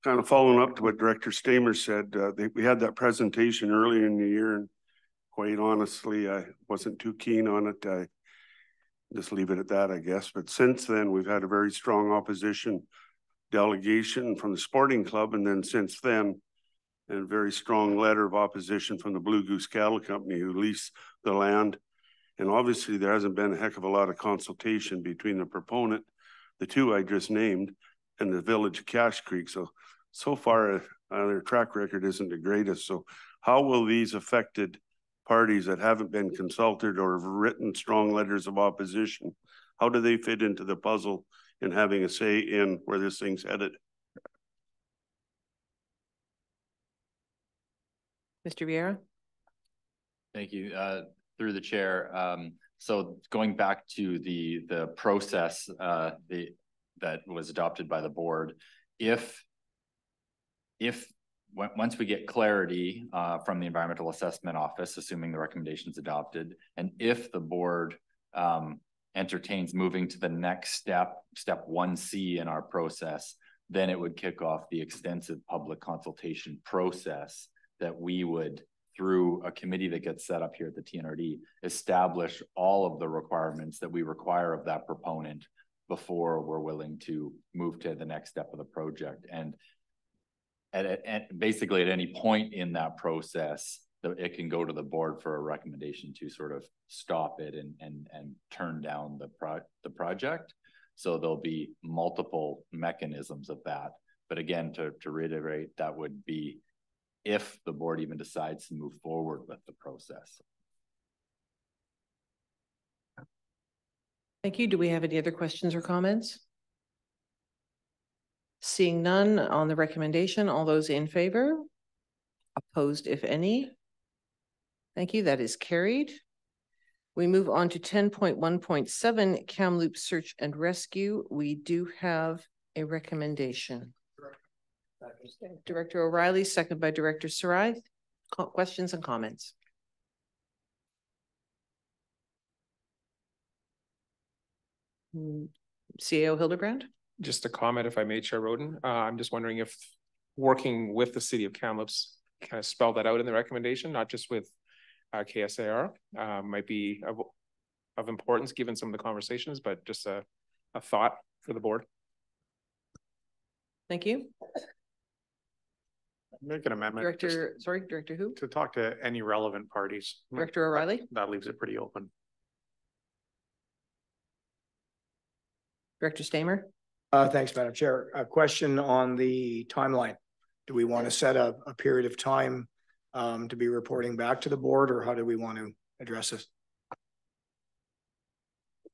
Kind of following up to what Director Stamer said, we had that presentation earlier in the year, and quite honestly, I wasn't too keen on it. I just leave it at that, I guess. But since then, we've had a very strong opposition delegation from the sporting club, and then since then, a very strong letter of opposition from the Blue Goose Cattle Company, who lease the land. And obviously there hasn't been a heck of a lot of consultation between the proponent, the two I just named, and the village of Cache Creek. So far, their track record isn't the greatest. So how will these affected parties that haven't been consulted or have written strong letters of opposition, how do they fit into the puzzle in having a say in where this thing's headed? Mr. Vieira. Thank you. Through the chair. So going back to the process that was adopted by the board, once we get clarity from the Environmental Assessment Office, assuming the recommendation is adopted, and if the board entertains moving to the next step 1C in our process, then it would kick off the extensive public consultation process that we would, through a committee that gets set up here at the TNRD, establish all of the requirements that we require of that proponent before we're willing to move to the next step of the project. And basically at any point in that process, it can go to the board for a recommendation to sort of stop it and turn down the project. So there'll be multiple mechanisms of that. But again, to reiterate, that would be if the board even decides to move forward with the process. Thank you. Do we have any other questions or comments? Seeing none on the recommendation, all those in favor? Opposed, if any? Thank you. That is carried. We move on to 10.1.7 Kamloops Search and Rescue. We do have a recommendation. Director O'Reilly, second by Director Sarai. Questions and comments? CAO Hildebrand? Just a comment, if I may, Chair Roden. I'm just wondering if working with the city of Kamloops kind of spell that out in the recommendation, not just with KSAR, might be of importance given some of the conversations, but just a thought for the board. Thank you. Make an amendment. Director who? To talk to any relevant parties. Director O'Reilly? That leaves it pretty open. Director Stamer. Thanks, Madam Chair. A question on the timeline. Do we want to set a period of time to be reporting back to the board, or how do we want to address this?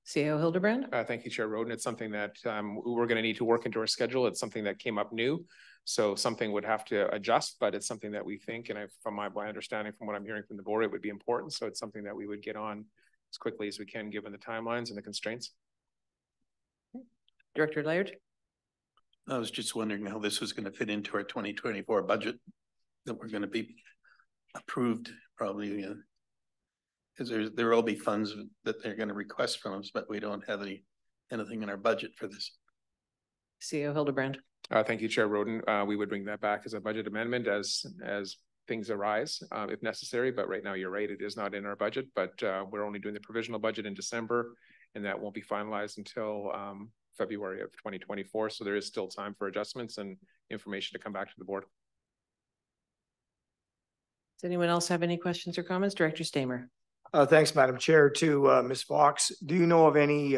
CAO Hildebrand. Thank you, Chair Roden. It's something that we're going to need to work into our schedule. It's something that came up new, so something would have to adjust, but it's something that we think, and from my understanding, from what I'm hearing from the board, it would be important. So it's something that we would get on as quickly as we can, given the timelines and the constraints. Director Laird. I was just wondering how this was going to fit into our 2024 budget that we're going to be approved probably. Because there will be funds that they're going to request from us, but we don't have anything in our budget for this. CAO Hildebrand. Thank you, Chair Roden. We would bring that back as a budget amendment as things arise, if necessary. But right now, you're right, it is not in our budget. But we're only doing the provisional budget in December, and that won't be finalized until February of 2024. So there is still time for adjustments and information to come back to the board. Does anyone else have any questions or comments? Director Stamer. Thanks, Madam Chair. To Ms. Fox, do you know of any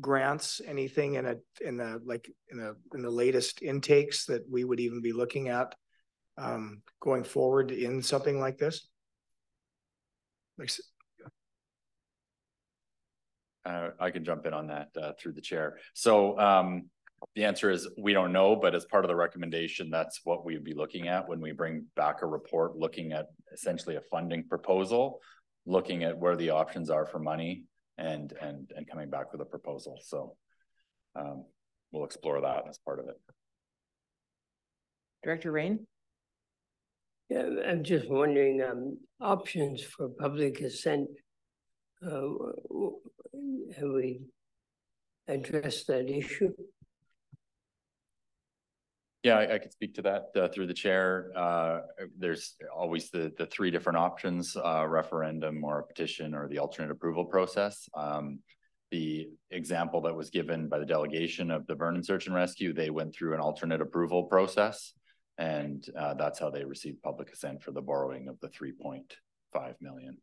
grants, anything in the latest intakes that we would even be looking at going forward in something like this? I can jump in on that through the chair. So the answer is we don't know, but as part of the recommendation, that's what we'd be looking at when we bring back a report, looking at essentially a funding proposal, looking at where the options are for money and coming back with a proposal. So we'll explore that as part of it. Director Rain. Yeah, I'm just wondering, options for public assent. Have we addressed that issue? Yeah, I could speak to that through the chair. There's always the three different options, referendum or petition or the alternate approval process. The example that was given by the delegation of the Vernon Search and Rescue, they went through an alternate approval process, and that's how they received public assent for the borrowing of the 3.5 million.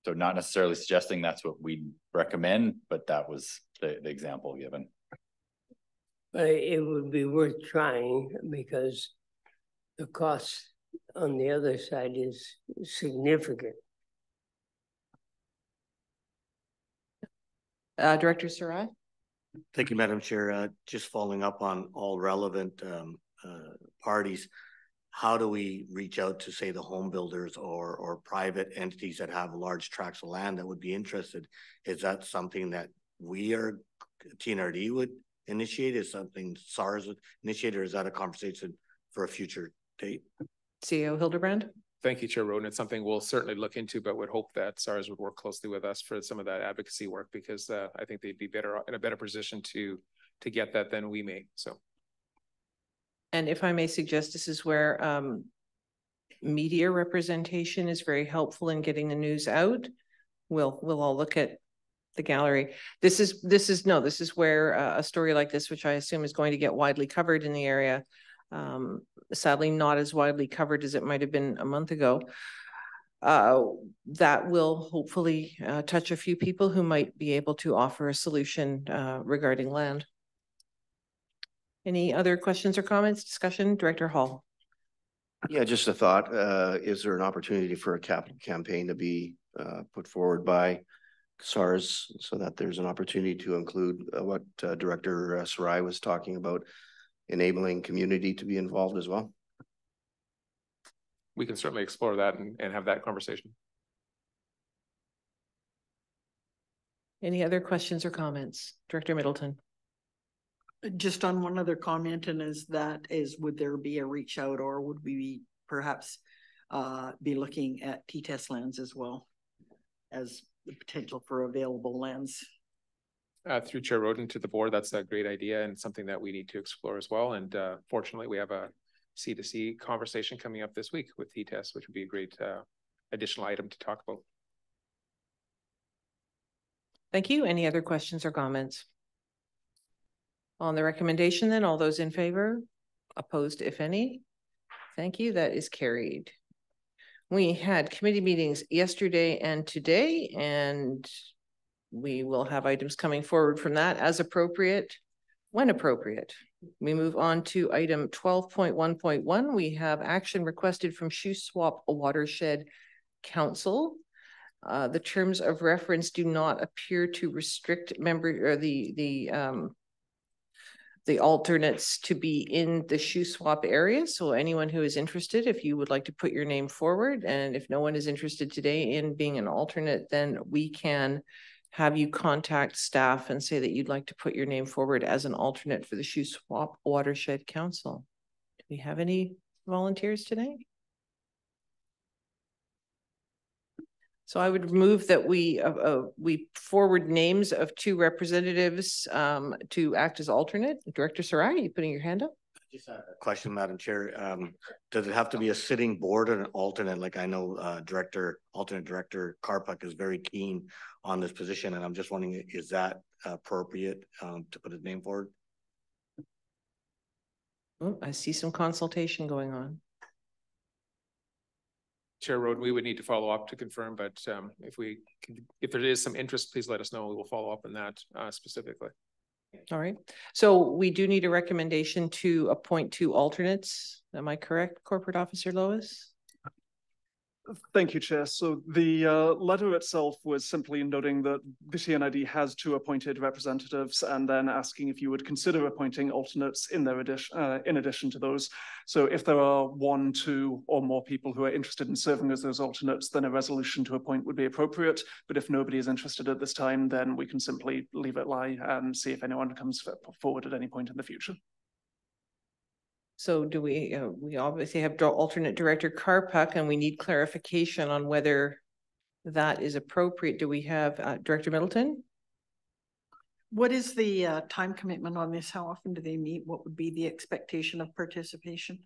So not necessarily suggesting that's what we recommend, but that was the example given. It would be worth trying because the cost on the other side is significant. Director Sarai. Thank you, Madam Chair. Just following up on all relevant parties, how do we reach out to, say, the home builders or private entities that have large tracts of land that would be interested? Is that something that we or TNRD would initiate? Is something SARS would initiate, or is that a conversation for a future date? CAO Hildebrand. Thank you, Chair Roden. It's something we'll certainly look into, but would hope that SARS would work closely with us for some of that advocacy work, because I think they'd be in a better position to get that than we may. So. And if I may suggest, this is where media representation is very helpful in getting the news out. We'll all look at the gallery. This is where a story like this, which I assume is going to get widely covered in the area, sadly not as widely covered as it might have been a month ago, that will hopefully touch a few people who might be able to offer a solution regarding land. Any other questions or comments, discussion? Director Hall. Yeah, just a thought. Is there an opportunity for a capital campaign to be put forward by SARS so that there's an opportunity to include what Director Sarai was talking about, enabling community to be involved as well? We can certainly explore that and have that conversation. Any other questions or comments? Director Middleton. Just on one other comment, and would there be a reach out, or would we perhaps be looking at T-test lands as well as the potential for available lands? Through Chair Roden to the board, that's a great idea and something that we need to explore as well. And fortunately, we have a C2C conversation coming up this week with T-test, which would be a great additional item to talk about. Thank you. Any other questions or comments? On the recommendation then, all those in favor? Opposed, if any? Thank you. That is carried. We had committee meetings yesterday and today, and we will have items coming forward from that as appropriate, when appropriate. We move on to item 12.1.1. We have action requested from Shuswap Watershed Council. The terms of reference do not appear to restrict member or the alternates to be in the Shuswap area. So anyone who is interested, if you would like to put your name forward, and if no one is interested today in being an alternate, then we can have you contact staff and say that you'd like to put your name forward as an alternate for the Shuswap Watershed Council. Do we have any volunteers today? So I would move that we forward names of 2 representatives to act as alternate. Director Sarai, are you putting your hand up? Just a question, Madam Chair. Does it have to be a sitting board or an alternate? Like I know alternate director Karpuk is very keen on this position, and I'm just wondering, is that appropriate to put his name forward? Oh, I see some consultation going on. Chair Roden, we would need to follow up to confirm, but if there is some interest, please let us know. We will follow up on that specifically. All right. So we do need a recommendation to appoint 2 alternates. Am I correct, Corporate Officer Lois? Thank you, Chair. So the letter itself was simply noting that the TNID has 2 appointed representatives, and then asking if you would consider appointing alternates in addition to those. So if there are 1, 2, or more people who are interested in serving as those alternates, then a resolution to appoint would be appropriate. But if nobody is interested at this time, then we can simply leave it lie and see if anyone comes forward at any point in the future. So do we obviously have alternate director Karpuk, and we need clarification on whether that is appropriate. Do we have Director Middleton? What is the time commitment on this? How often do they meet? What would be the expectation of participation?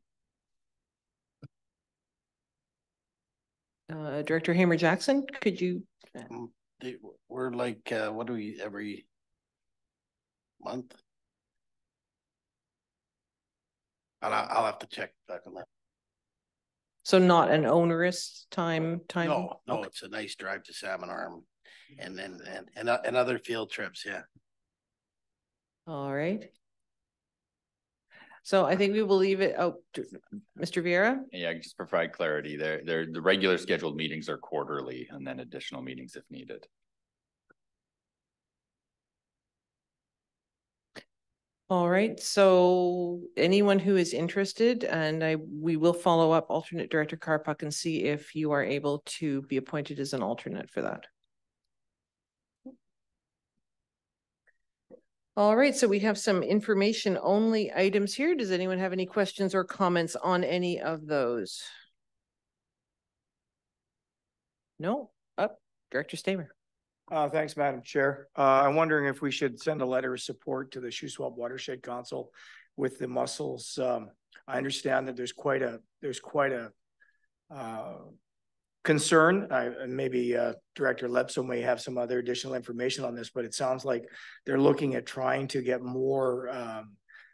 Director Hamer-Jackson, could you? We're like, what do we, every month? I'll have to check back on that. So not an onerous time? No, okay. It's a nice drive to Salmon Arm and other field trips, yeah. All right. So I think we will leave it out. Mr. Vieira? Yeah, just provide clarity. The regular scheduled meetings are quarterly, and then additional meetings if needed. All right, so anyone who is interested, and we will follow up alternate director Karpuk and see if you are able to be appointed as an alternate for that. All right, so we have some information only items here. Does anyone have any questions or comments on any of those? No? Director Stamer. Thanks, Madam Chair. I'm wondering if we should send a letter of support to the Shuswap Watershed Council with the mussels. I understand that there's quite a concern. Maybe Director Lepso may have some other additional information on this, but it sounds like they're looking at trying to get more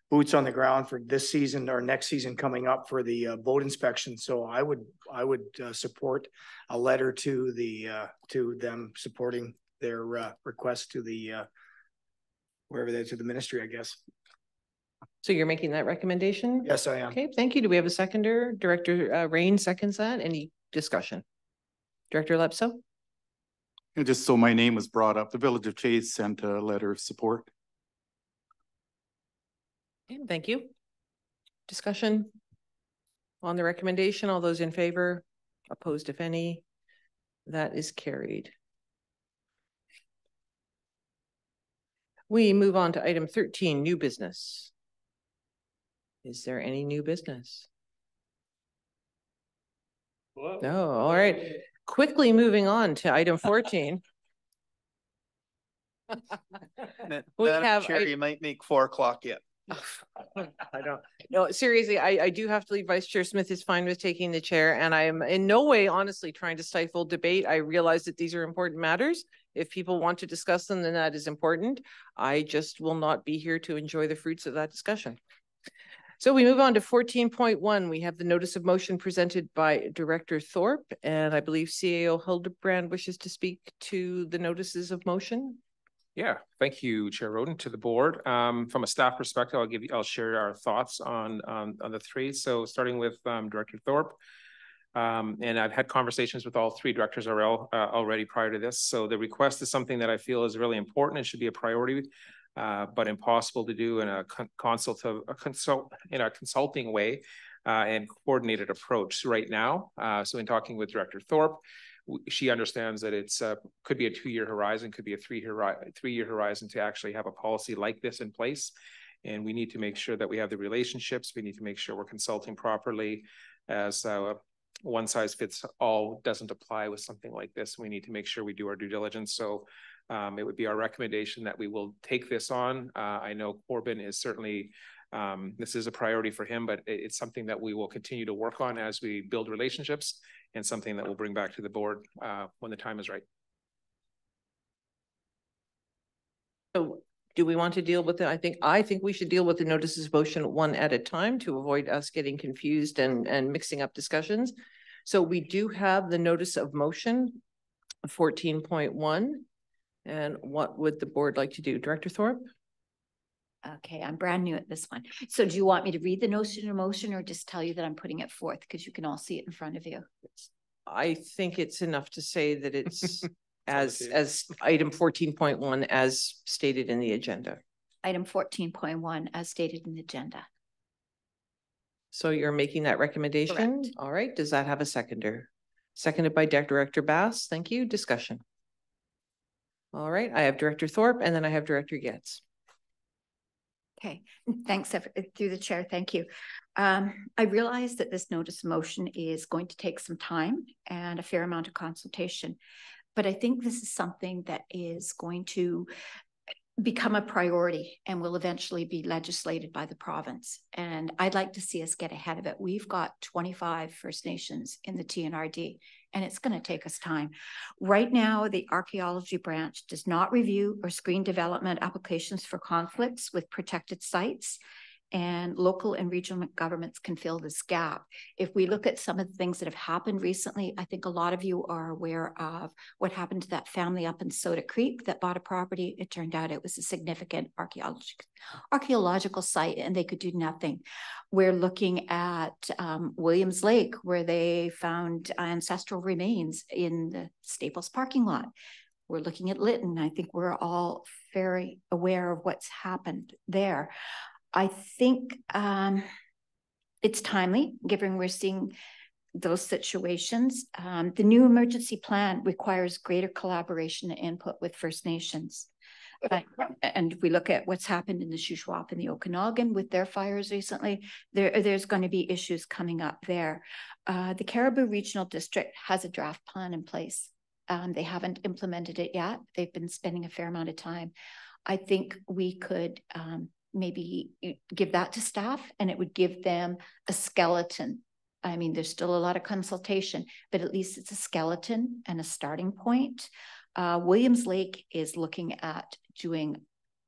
boots on the ground for this season or next season coming up for the boat inspection. So I would support a letter to them supporting their request to the to the ministry, I guess. So you're making that recommendation? Yes, I am. Okay, thank you. Do we have a seconder? Director Rain seconds that. Any discussion? Director Lepso? And just so my name was brought up, the Village of Chase sent a letter of support. Okay, thank you. Discussion on the recommendation. All those in favor? Opposed, if any? That is carried. We move on to item 13, new business. Is there any new business? No, all right. Quickly moving on to item 14. Madam Chair, you might make 4 o'clock yet. I don't. No, seriously, I do have to leave. Vice Chair Smith is fine with taking the chair, and I am in no way, honestly, trying to stifle debate. I realize that these are important matters. If people want to discuss them, then that is important. I just will not be here to enjoy the fruits of that discussion. So we move on to 14.1. We have the notice of motion presented by Director Thorpe, and I believe CAO Hildebrand wishes to speak to the notices of motion. Yeah, thank you, Chair Roden, to the board. From a staff perspective, I'll share our thoughts on the three. So starting with Director Thorpe, and I've had conversations with all three directors already prior to this. So the request is something that I feel is really important and should be a priority, but impossible to do in a consulting way and coordinated approach right now. So in talking with Director Thorpe, she understands that it's could be a 2-year horizon, could be a 3-year horizon to actually have a policy like this in place. And we need to make sure that we have the relationships. We need to make sure we're consulting properly, as one size fits all doesn't apply with something like this. We need to make sure we do our due diligence. So it would be our recommendation that we will take this on. I know Corbin is certainly, this is a priority for him, but it's something that we will continue to work on as we build relationships, and something that we'll bring back to the board when the time is right. So do we want to deal with it? I think we should deal with the notices of motion one at a time to avoid us getting confused and mixing up discussions. So we do have the notice of motion 14.1. And what would the board like to do? Director Thorpe? Okay, I'm brand new at this one. So do you want me to read the notice of motion or just tell you that I'm putting it forth because you can all see it in front of you? I think it's enough to say that it's as item 14.1 as stated in the agenda. Item 14.1 as stated in the agenda. So you're making that recommendation? Correct. All right. Does that have a seconder? Seconded by Director Bass. Thank you. Discussion. All right. I have Director Thorpe and then I have Director Getz. Okay, thanks through the chair. Thank you. I realize that this notice of motion is going to take some time and a fair amount of consultation, but I think this is something that is going to become a priority and will eventually be legislated by the province. And I'd like to see us get ahead of it. We've got 25 First Nations in the TNRD, and it's going to take us time. Right now, the archaeology branch does not review or screen development applications for conflicts with protected sites, and local and regional governments can fill this gap. If we look at some of the things that have happened recently, I think a lot of you are aware of what happened to that family up in Soda Creek that bought a property. It turned out it was a significant archaeological site and they could do nothing. We're looking at Williams Lake, where they found ancestral remains in the Staples parking lot. We're looking at Lytton. I think we're all very aware of what's happened there. I think it's timely, given we're seeing those situations. The new emergency plan requires greater collaboration and input with First Nations. And if we look at what's happened in the Shuswap and the Okanagan with their fires recently, there's going to be issues coming up there. The Caribou Regional District has a draft plan in place. They haven't implemented it yet. They've been spending a fair amount of time. I think we could maybe give that to staff, and it would give them a skeleton. I mean, there's still a lot of consultation, but at least it's a skeleton and a starting point. Williams Lake is looking at doing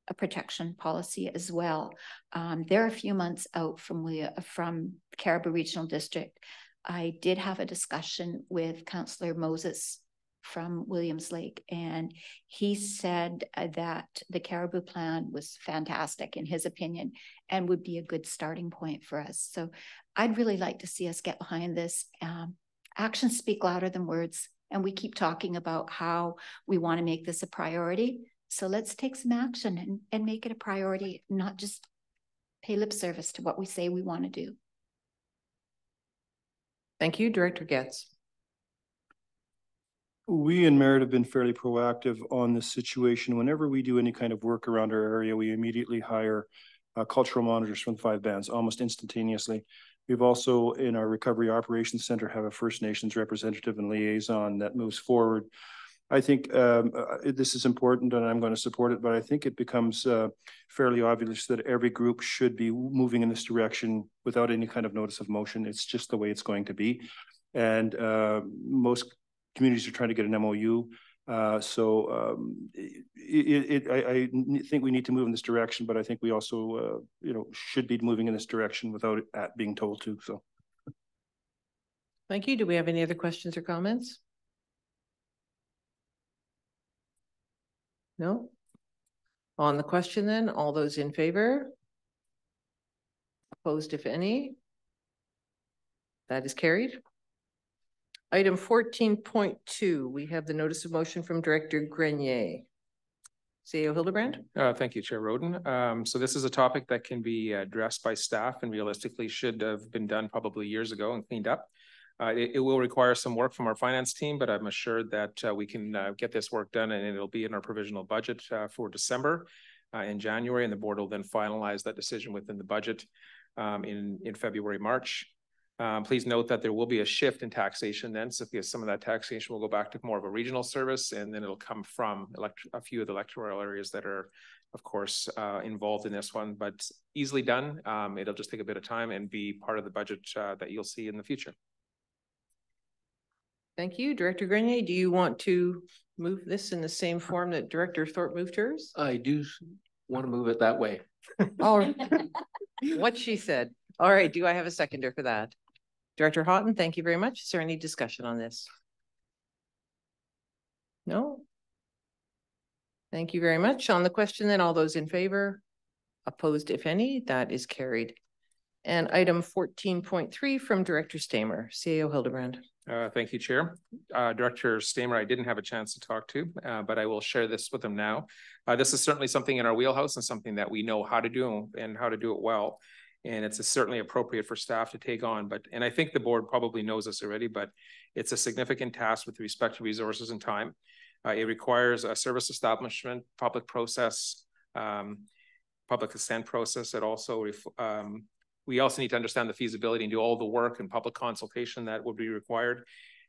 a protection policy as well. They're a few months out from Caribou Regional District. I did have a discussion with Councillor Moses from Williams Lake, and he said that the Caribou plan was fantastic in his opinion and would be a good starting point for us. So I'd really like to see us get behind this. Actions speak louder than words, and we keep talking about how we want to make this a priority. So let's take some action and make it a priority, not just pay lip service to what we say we want to do. Thank you, Director Getz. We in Merritt have been fairly proactive on this situation. Whenever we do any kind of work around our area, we immediately hire cultural monitors from the 5 bands almost instantaneously. We've also, in our Recovery Operations Center, have a First Nations representative and liaison that moves forward. I think this is important and I'm going to support it, but I think it becomes fairly obvious that every group should be moving in this direction without any kind of notice of motion. It's just the way it's going to be. And most communities are trying to get an MOU. I think we need to move in this direction, but I think we also, should be moving in this direction without it being told to. So. Thank you. Do we have any other questions or comments? No? On the question then, all those in favor? Opposed, if any? That is carried. Item 14.2, we have the notice of motion from Director Grenier. CEO Hildebrand. Thank you, Chair Roden. So this is a topic that can be addressed by staff and realistically should have been done probably years ago and cleaned up. It will require some work from our finance team, but I'm assured that we can get this work done, and it'll be in our provisional budget for December in January, and the board will then finalize that decision within the budget in February, March. Please note that there will be a shift in taxation then, so some of that taxation will go back to more of a regional service, and then it'll come from a few of the electoral areas that are, of course, involved in this one, but easily done. It'll just take a bit of time and be part of the budget that you'll see in the future. Thank you. Director Grenier, do you want to move this in the same form that Director Thorpe moved hers? I do want to move it that way. Oh, what she said. All right. Do I have a seconder for that? Director Houghton, thank you very much. Is there any discussion on this? No? Thank you very much. On the question then, all those in favor? Opposed, if any? That is carried. And item 14.3 from Director Stamer. CEO Hildebrand. Thank you, Chair. Director Stamer, I didn't have a chance to talk to, but I will share this with him now. This is certainly something in our wheelhouse and something that we know how to do and how to do it well. And it's certainly appropriate for staff to take on. And I think the board probably knows this already, but it's a significant task with respect to resources and time. It requires a service establishment, public process, public consent process. It also we also need to understand the feasibility and do all the work and public consultation that would be required.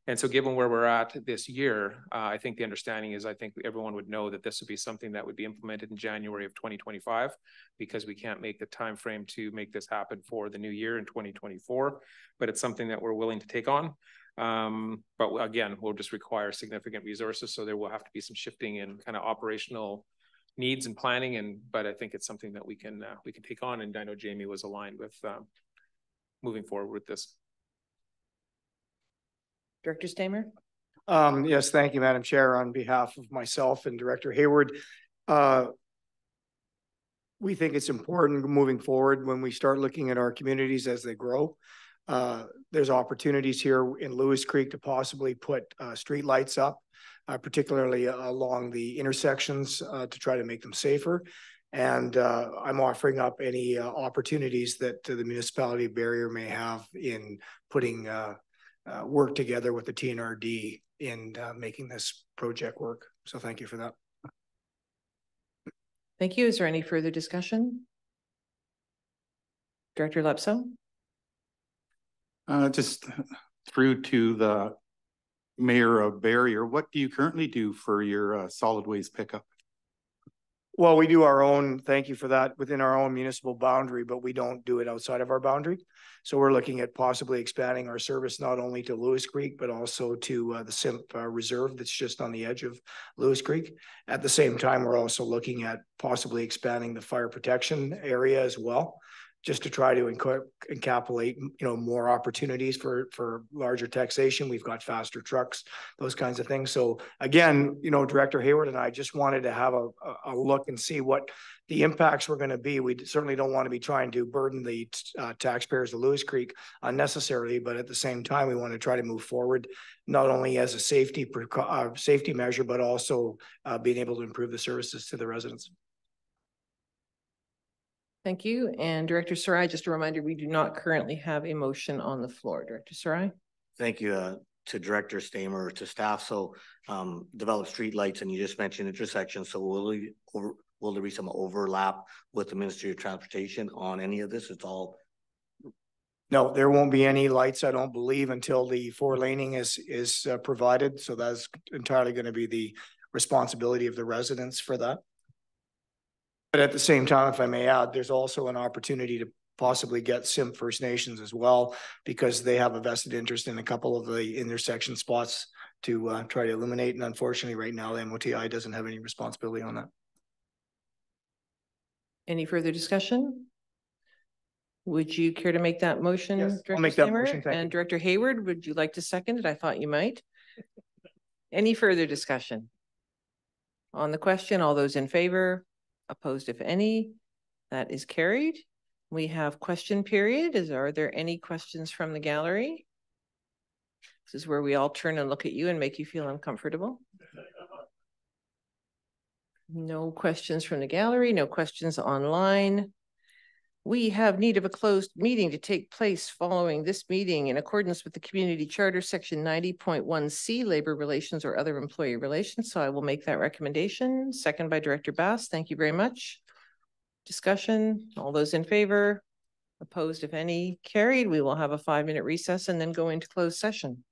And so given where we're at this year, I think the understanding is I think everyone would know that this would be something that would be implemented in January of 2025, because we can't make the time frame to make this happen for the new year in 2024, but it's something that we're willing to take on. But again, we'll just require significant resources. So there will have to be some shifting in kind of operational needs and planning, but I think it's something that we can take on, and I know Jamie was aligned with moving forward with this. Director Stamer. Yes, thank you, Madam Chair. On behalf of myself and Director Hayward, we think it's important moving forward when we start looking at our communities as they grow. There's opportunities here in Lewis Creek to possibly put street lights up, particularly along the intersections to try to make them safer. And I'm offering up any opportunities that the municipality of Barrier may have in putting work together with the TNRD in making this project work. So thank you for that. Thank you. Is there any further discussion? Director Lepso? Just through to the Mayor of Barrier, what do you currently do for your solid waste pickup? Well, we do our own, thank you for that, within our own municipal boundary, but we don't do it outside of our boundary. So we're looking at possibly expanding our service not only to Lewis Creek, but also to the Simp Reserve that's just on the edge of Lewis Creek. At the same time, we're also looking at possibly expanding the fire protection area as well, just to try to encapsulate, more opportunities for larger taxation. We've got faster trucks, those kinds of things. So again, Director Hayward and I just wanted to have a look and see what the impacts were going to be. We certainly don't want to be trying to burden the taxpayers of Lewis Creek unnecessarily, but at the same time, we want to try to move forward, not only as a safety measure, but also being able to improve the services to the residents. Thank you. And Director Sarai, just a reminder, we do not currently have a motion on the floor. Director Sarai. Thank you to Director Stamer, to staff. So develop street lights, and you just mentioned intersections. So will there be some overlap with the Ministry of Transportation on any of this? It's all. No, there won't be any lights, I don't believe, until the 4-laning is provided. So that's entirely going to be the responsibility of the residents for that. But at the same time, if I may add, there's also an opportunity to possibly get Simp First Nations as well, because they have a vested interest in a couple of the intersection spots to try to eliminate. And unfortunately, right now, the MOTI doesn't have any responsibility on that. Any further discussion? Would you care to make that motion? Yes, Director I'll make that Stamer? motion. Thank and you. Director Hayward, would you like to second it? I thought you might. Any further discussion? On the question, all those in favor, opposed if any, that is carried. We have question period. Are there any questions from the gallery? This is where we all turn and look at you and make you feel uncomfortable. No questions from the gallery, no questions online. We have need of a closed meeting to take place following this meeting in accordance with the Community Charter, Section 90.1C, Labor Relations or Other Employee Relations. So I will make that recommendation. Second by Director Bass. Thank you very much. Discussion, all those in favor, opposed if any, carried. We will have a 5-minute recess and then go into closed session.